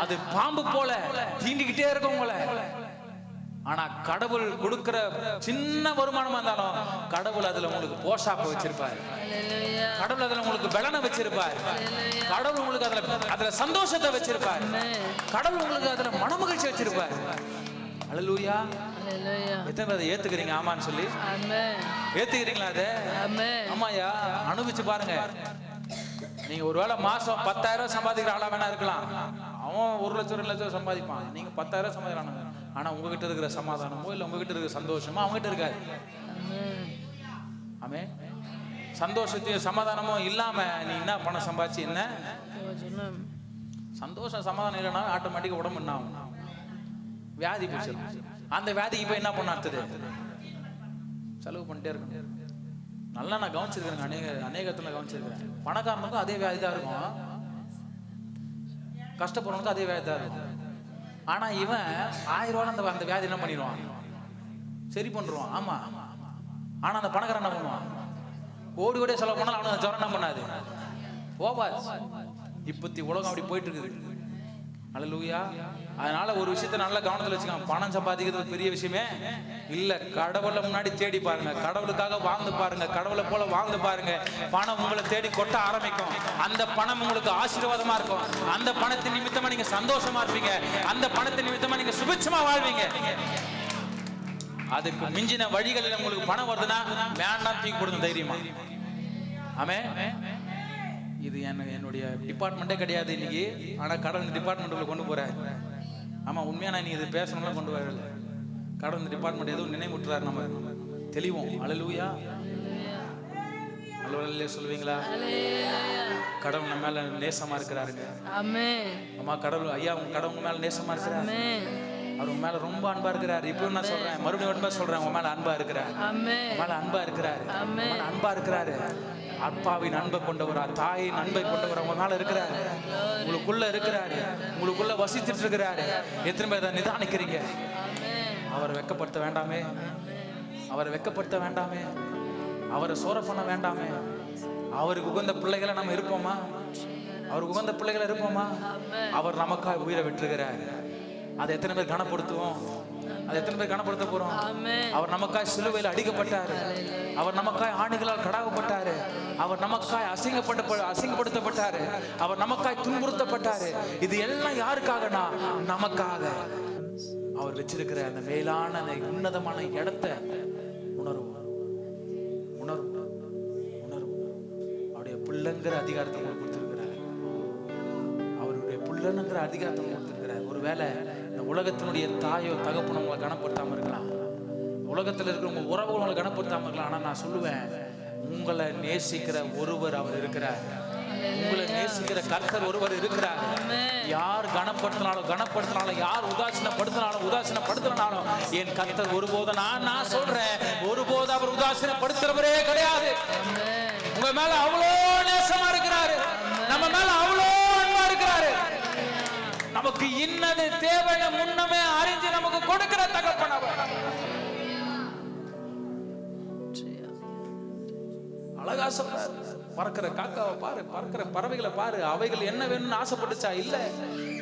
அது பாம்பு போல தீண்டிக்கிட்டே இருக்கும் உங்களை. ஆனா கடவுள் கொடுக்கிற சின்ன வருமானமா இருந்தாலும் கடவுள் அதுல உங்களுக்கு போஷாப்ப வச்சிருப்பாரு. கடவுள் அதுல உங்களுக்கு பலனை வச்சிருப்பாரு. கடவுள் உங்களுக்கு அதுல சந்தோஷத்தை வச்சிருப்பாரு. கடவுள் உங்களுக்கு அதுல மனமகிழ்ச்சி வச்சிருப்பாரு. அல்லேலூயா. எத்தனை பேர் ஏத்துக்கிறீங்க? ஆமான்னு சொல்லி ஏத்துக்கிறீங்களா? அதை ஆமாயா, அனுபவிச்சு பாருங்க. நீங்க ஒருவேளை மாசம் 10,000 சம்பாதிக்கிற ஆளா வேணா இருக்கலாம். அவன் 1 லட்சம் 2 லட்சம் சம்பாதிப்பான். நீங்க 10,000 சம்பாதிக்கிறான். ஆனா உங்ககிட்ட இருக்கிற சமாதானமோ இல்ல உங்ககிட்ட இருக்கிற சந்தோஷமோ அவங்ககிட்ட இருக்காது. ஆமே. சந்தோஷத்தையும் சமாதானமும் இல்லாம நீ என்ன பணம் சம்பாதிச்சு என்ன சந்தோஷம் சமாதானம் இல்லைன்னா ஆட்டோமேட்டிக்கா உடம்பு என்ன ஆகும்? வியாதி பிடிச்சிடும். அந்த வியாதிக்கு போய் என்ன பண்ண அடுத்தது? செலவு பண்ணிட்டே இருக்கணும். நல்லா நான் கவனிச்சிருக்கிறேன், அநேகத்துல கவனிச்சிருக்கிறேன். பணக்காரனுக்கும் அதே வியாதி தான் இருக்கும், கஷ்டப்படுறவனுக்கும் அதே வியாதி தான் இருக்கும். ஆனா இவன் 1000 ரூபாய் அந்த வியாதி என்ன பண்ணிடுவான்? சரி பண்ணிடுவான். ஆமா. ஆனா அந்த பணக்காரன் என்ன பண்ணுவான்? ஓடி ஓடிய செலவு பண்ணாலும் அவனுக்கு ஜுரம் என்ன பண்ணாது, போவாது. இப்பத்தி உலகம் அப்படி போயிட்டு இருக்குது. அல்லேலூயா. அதனால ஒரு விஷயத்த நல்ல கவனத்துல வச்சுக்கோங்க. பணம் சம்பாதிக்கிறது பெரிய விஷயமே இல்ல. கடவுளை முன்னாடி தேடி பாருங்க, கடவுளுக்காக வாழ்ந்து பாருங்க, கடவுளை போல வாழ்ந்து பாருங்க. பணம் உங்களை தேடி கொட்ட ஆரம்பிக்கும். அந்த பணம் உங்களுக்கு ஆசீர்வாதமா இருக்கும். அந்த பணத்தின் நிமித்தமா நீங்க சந்தோஷமா இருப்பீங்க. அந்த பணத்தின் நிமித்தமா நீங்க சுபிட்சமா வாழ்வீங்க. அதுக்கு மிஞ்சின வழிகளில் உங்களுக்கு பணம் வருதுன்னா வேண்டாம், தூக்கி கொடுங்க தைரியமா. ஆமே. இது என்னுடைய டிபார்ட்மெண்ட்டே கிடையாது இன்னைக்கு. ஆனா கடவுள் டிபார்ட்மெண்ட்டுக்குள்ள கொண்டு போறாரு. ஆமா, உண்மையா நான் இது பேசணும்லாம் கொண்டு வரல. கடவுள் டிபார்ட்மெண்ட் எதுவும் நினைவுட்டுறாரு, நம்ம தெளிவோம். அல்லேலூயா. அல்லேலூயா சொல்லுவீங்களா? கடவுள் நம்ம மேல நேசமா இருக்கிறாருங்க. ஆமா, கடவுள் ஐயா கடவுள் உங்க மேல நேசமா இருக்கிறாரு. அவர் உங்க மேல ரொம்ப அன்பா இருக்கிறாரு. இப்போ நான் சொல்றேன், மறுபடியும் அன்பா சொல்றேன், உங்க மேல அன்பா இருக்கிறாரு. மேல அன்பா இருக்கிறாரு. அன்பா இருக்கிறாரு. அப்பாவின் அன்பை கொண்டவர், தாயின் அன்பை கொண்டவர் உங்க மேல இருக்கிறாரு. உங்களுக்குள்ள இருக்கிறாரு, உங்களுக்குள்ள வசித்துட்டு இருக்கிறாரு. எத்தனை பேர் அதை நிதானிக்கிறீங்க? அவரை வெட்கப்படுத்த வேண்டாமே, அவரை வெட்கப்படுத்த வேண்டாமே, அவரை சோர பண்ண வேண்டாமே. அவருக்கு உகந்த பிள்ளைகளை நம்ம இருப்போமா? அவருக்கு உகந்த பிள்ளைகளை இருப்போமா? அவர் நமக்காக உயிரை விட்டுருக்கிறார். அதை எத்தனை பேர் கனப்படுத்துவோம்? அதை எத்தனை பேர் கனப்படுத்த போறோம்? அவர் நமக்காய் சிலுவையில் அடிக்கப்பட்டாரு. அவர் நமக்காய் ஆணிகளால் கடாவப்பட்டாரு. அவர் நமக்காய் அசிங்கப்படுத்தப்பட்டாரு. அவர் நமக்காய் துன்புறுத்தப்பட்டாரு. இது எல்லாம் யாருக்காகனா நமக்காக. அவர் வச்சிருக்கிற அந்த மேலான அந்த உன்னதமான இடத்தை உணர்வோம். அவருடைய பிள்ளைங்கிற அதிகாரத்தை உங்களுக்கு கொடுத்திருக்கிறார். அவருடைய பிள்ளைங்கிற அதிகாரத்தை கொடுத்திருக்கிறார். ஒருவேளை இந்த உலகத்தினுடைய தாயோ தகப்பனோ உங்களை கனப்படுத்தாம இருக்கலாம், உலகத்தில் இருக்கிற உங்க உறவுகள் உங்களை கனப்படுத்தாம இருக்கலாம். ஆனா நான் சொல்லுவேன், உங்களை நேசிக்கிற ஒருவர் அவர் இருக்கிறார். உங்களை நேசிக்கிற கர்த்தர் ஒருவர் இருக்கிறார். யார் கனப்படுத்தினாலும் யார் உதாசீனப்படுத்தினாலும் என் கர்த்தர் ஒருபோதும் நான் சொல்றேன், ஒருபோது அவர் உதாசீனப்படுத்துறவரே கிடையாது. உங்க மேல அவ்வளோ நேசமா இருக்கிறாரு, நம்ம மேல அவ்வளோ அன்பா இருக்கிறாரு. நமக்கு இன்னது தேவைன்னு முன்னமே அறிஞ்சு நமக்கு கொடுக்கிற தகப்பன் அவர். அழகா சொல்றாரு, பறக்கிற காக்காவை பாரு, பறக்கிற பறவைகளை பாரு, அவைகள் என்ன வேணும்னு ஆசைப்பட்டுச்சா? இல்ல,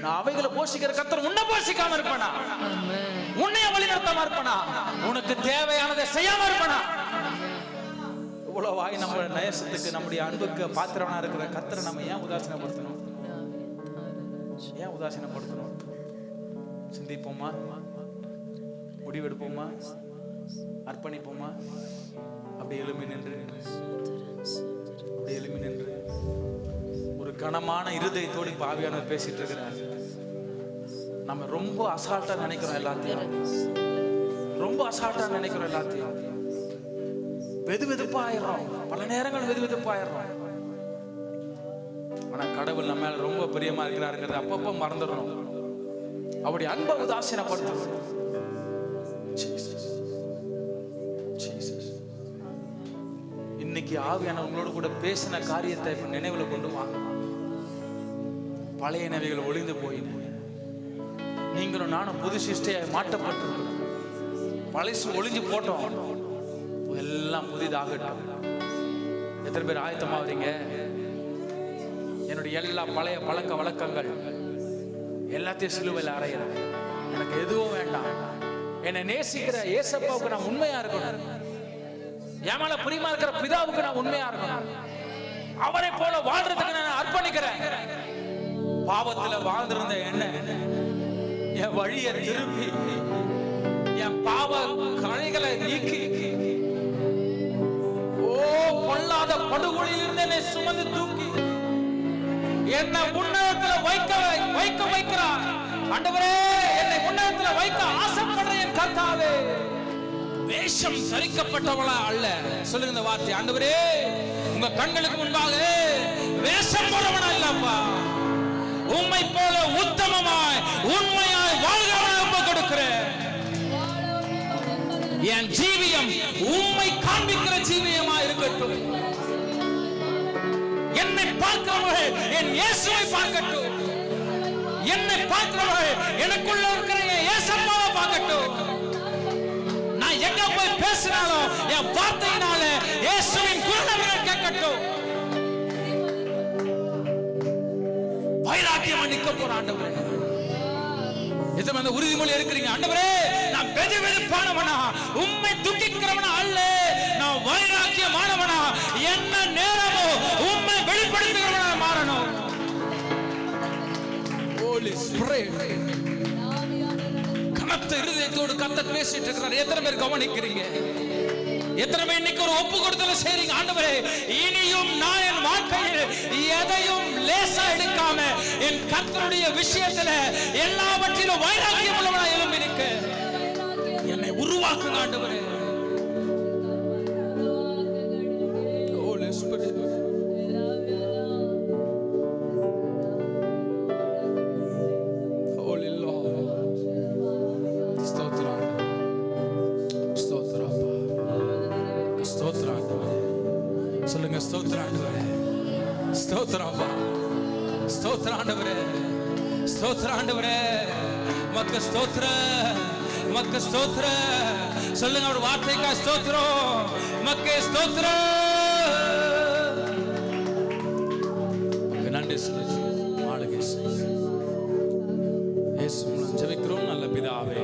நான் அவைகளை போஷிக்கிற கர்த்தர் உன்னை போஷிக்காம இருப்பேனா? உன்னைய வழிநடத்தாம இருப்பேனா? உனக்கு தேவையானதை செய்யாம இருப்பேனா? இவ்வளவாய் நம்ம நேசத்துக்கு நம்முடைய அன்புக்கு பாத்திரவனா இருக்கிற கர்த்தரை நம்ம ஏன் உதாசீனப்படுத்தணும்? ஏன் உதாசீனப்படுத்தணும்? சிந்திப்போமா? முடிவெடுப்போமா? அர்ப்பணிப்போமா? அப்படி எழும்பி நின்று கனமான இருதயத்தோடு இப்ப ஆவியானவர் பேசிட்டு இருக்கிறார். நம்ம ரொம்ப அசால்ட்டா நினைக்கிறோம் எல்லாத்தையும், ரொம்ப அசால்ட்டா நினைக்கிறோம் எல்லாத்தையும். வெதுவெதுப்பாயிடுறோம், பல நேரங்கள் வெதுவெதுப்பாயிடுறோம். ஆனா கடவுள் நம்ம மேல ரொம்ப பிரியமா இருக்கிறாருங்கிறத அப்பப்ப மறந்துடுறோம். அவருடைய அன்பை உதாசீனப்படுத்துறோம். இன்னைக்கு ஆவியான உங்களோடு கூட பேசின காரியத்தை இப்ப நினைவுல கொண்டு வாங்க. பழைய நினைவுகள் ஒளிந்து போயின. நீங்களும் நானும் புது சிருஷ்டியாய் மாற்றப்பட்டிருக்கிறோம். பழசு ஒளிஞ்சு போட்டோம், எல்லாம் புதிதாகட்டும். எத்தனை பேர் ஆயத்தமாவீங்க? என்னுடைய எல்லா பழைய பழக்க வழக்கங்கள் எல்லாத்தையும் சிலுவையில் அறையிறேன். எனக்கு எதுவும் வேண்டாம். என்னை நேசிக்கிற ஏசப்பாவுக்கு நான் உண்மையா இருக்கணும். என் மேல பிரியமா இருக்கிற பிதாவுக்கு நான் உண்மையா இருக்கணும். அவரை போல வாழ்றதுக்கு நான் அர்ப்பணிக்கிறேன். பாவத்துல வாழ்ந்திருந்த என்ன என் வழியை திருப்பி என் பாவ கழைகளை நீக்கி, ஓ பொல்லாத படுகொலியில் இருந்து என்னை சுமந்து தூக்கி என்னை முன்னத்துல வைக்க வைக்கிறார். ஆண்டவரே, என்னை முன்னத்துல வைக்க ஆசைப்படுற என் கர்த்தாவே. வேஷம் தரிக்கப்பட்டவளா அல்ல. சொல்லுங்க இந்த வார்த்தை. ஆண்டவரே, உங்க கண்களுக்கு முன்பாக வேஷம் போடுறவனா இல்லப்பா, உம்மை போல உத்தமமாய் உண்மையாய் வாழ்கிறவனா ஒப்பு கொடுக்கிறேன். என் ஜீவியம் உம்மை காண்பிக்கிற ஜீவியமா இருக்கட்டும். என்னை பார்க்கிறவர்கள் என் இயேசுவை பார்க்கட்டும். என்னை பார்க்கிறவர்கள் எனக்குள்ள இருக்கிற என் இயேசப்பாவை பார்க்கட்டும். நான் எங்க போய் பேசினாலும் என் வார்த்தையினால இயேசுவின் குரலை கேட்கட்டும். வைராக்கியமா நிக்க போற ஆண்டவரே, எத்தனை அந்த உறுதிமொழி இருக்கிறீங்க? ஆண்டவரே, நான் வெதுவெதுப்பானவனா, உம்மை துக்கிக்கிறவனா அல்ல, நான் வைராக்கியமானவனா, என்ன நேரமோ உம்மை வெளிப்படுத்துகிறவனா மாறணும். Holy Spirit, கனத்த இருதயத்தோடு கர்த்தர் பேசிட்டு இருக்கிறார். எத்தனை பேர் கவனிக்கிறீங்க? எத்தனை பேர் இன்னைக்கு ஒரு ஒப்பு கொடுத்தல செய்றீங்க? ஆண்டவரே, இனியும் நான் என் வாழ்க்கையில் எதையும் லேசா எடுக்காம என் கர்த்தருடைய விஷயத்துல எல்லாவற்றிலும் வைராக்கியம் உள்ளவனா எழும்பி நிற்க என்னை உருவாக்குங்க ஆண்டவரே. Holy Spirit, Holy Lord, ஸ்தோத்திரம், ஸ்தோத்திரம், ஸ்தோத்திரம் ஆண்டவரே. சொல்லுங்க, ஸ்தோத்திரம் ஆண்டவரே, ஸ்தோத்திரம் அப்பா, ஸ்தோத்திரம் ஆண்டவரே, ஸ்தோத்திரம் ஆண்டவரே, மக்க ஸ்தோத்திர, மக்க ஸ்தோத்திர. சொல்லுங்க அவர் வார்த்தைக்கா ஸ்தோத்திரம், மக்கே ஸ்தோத்திர. நன்றி சொல்லுங்க. ஆளுகை இயேசு மூலம் ஜெபிக்கிறோம் நல்ல பிதாவே.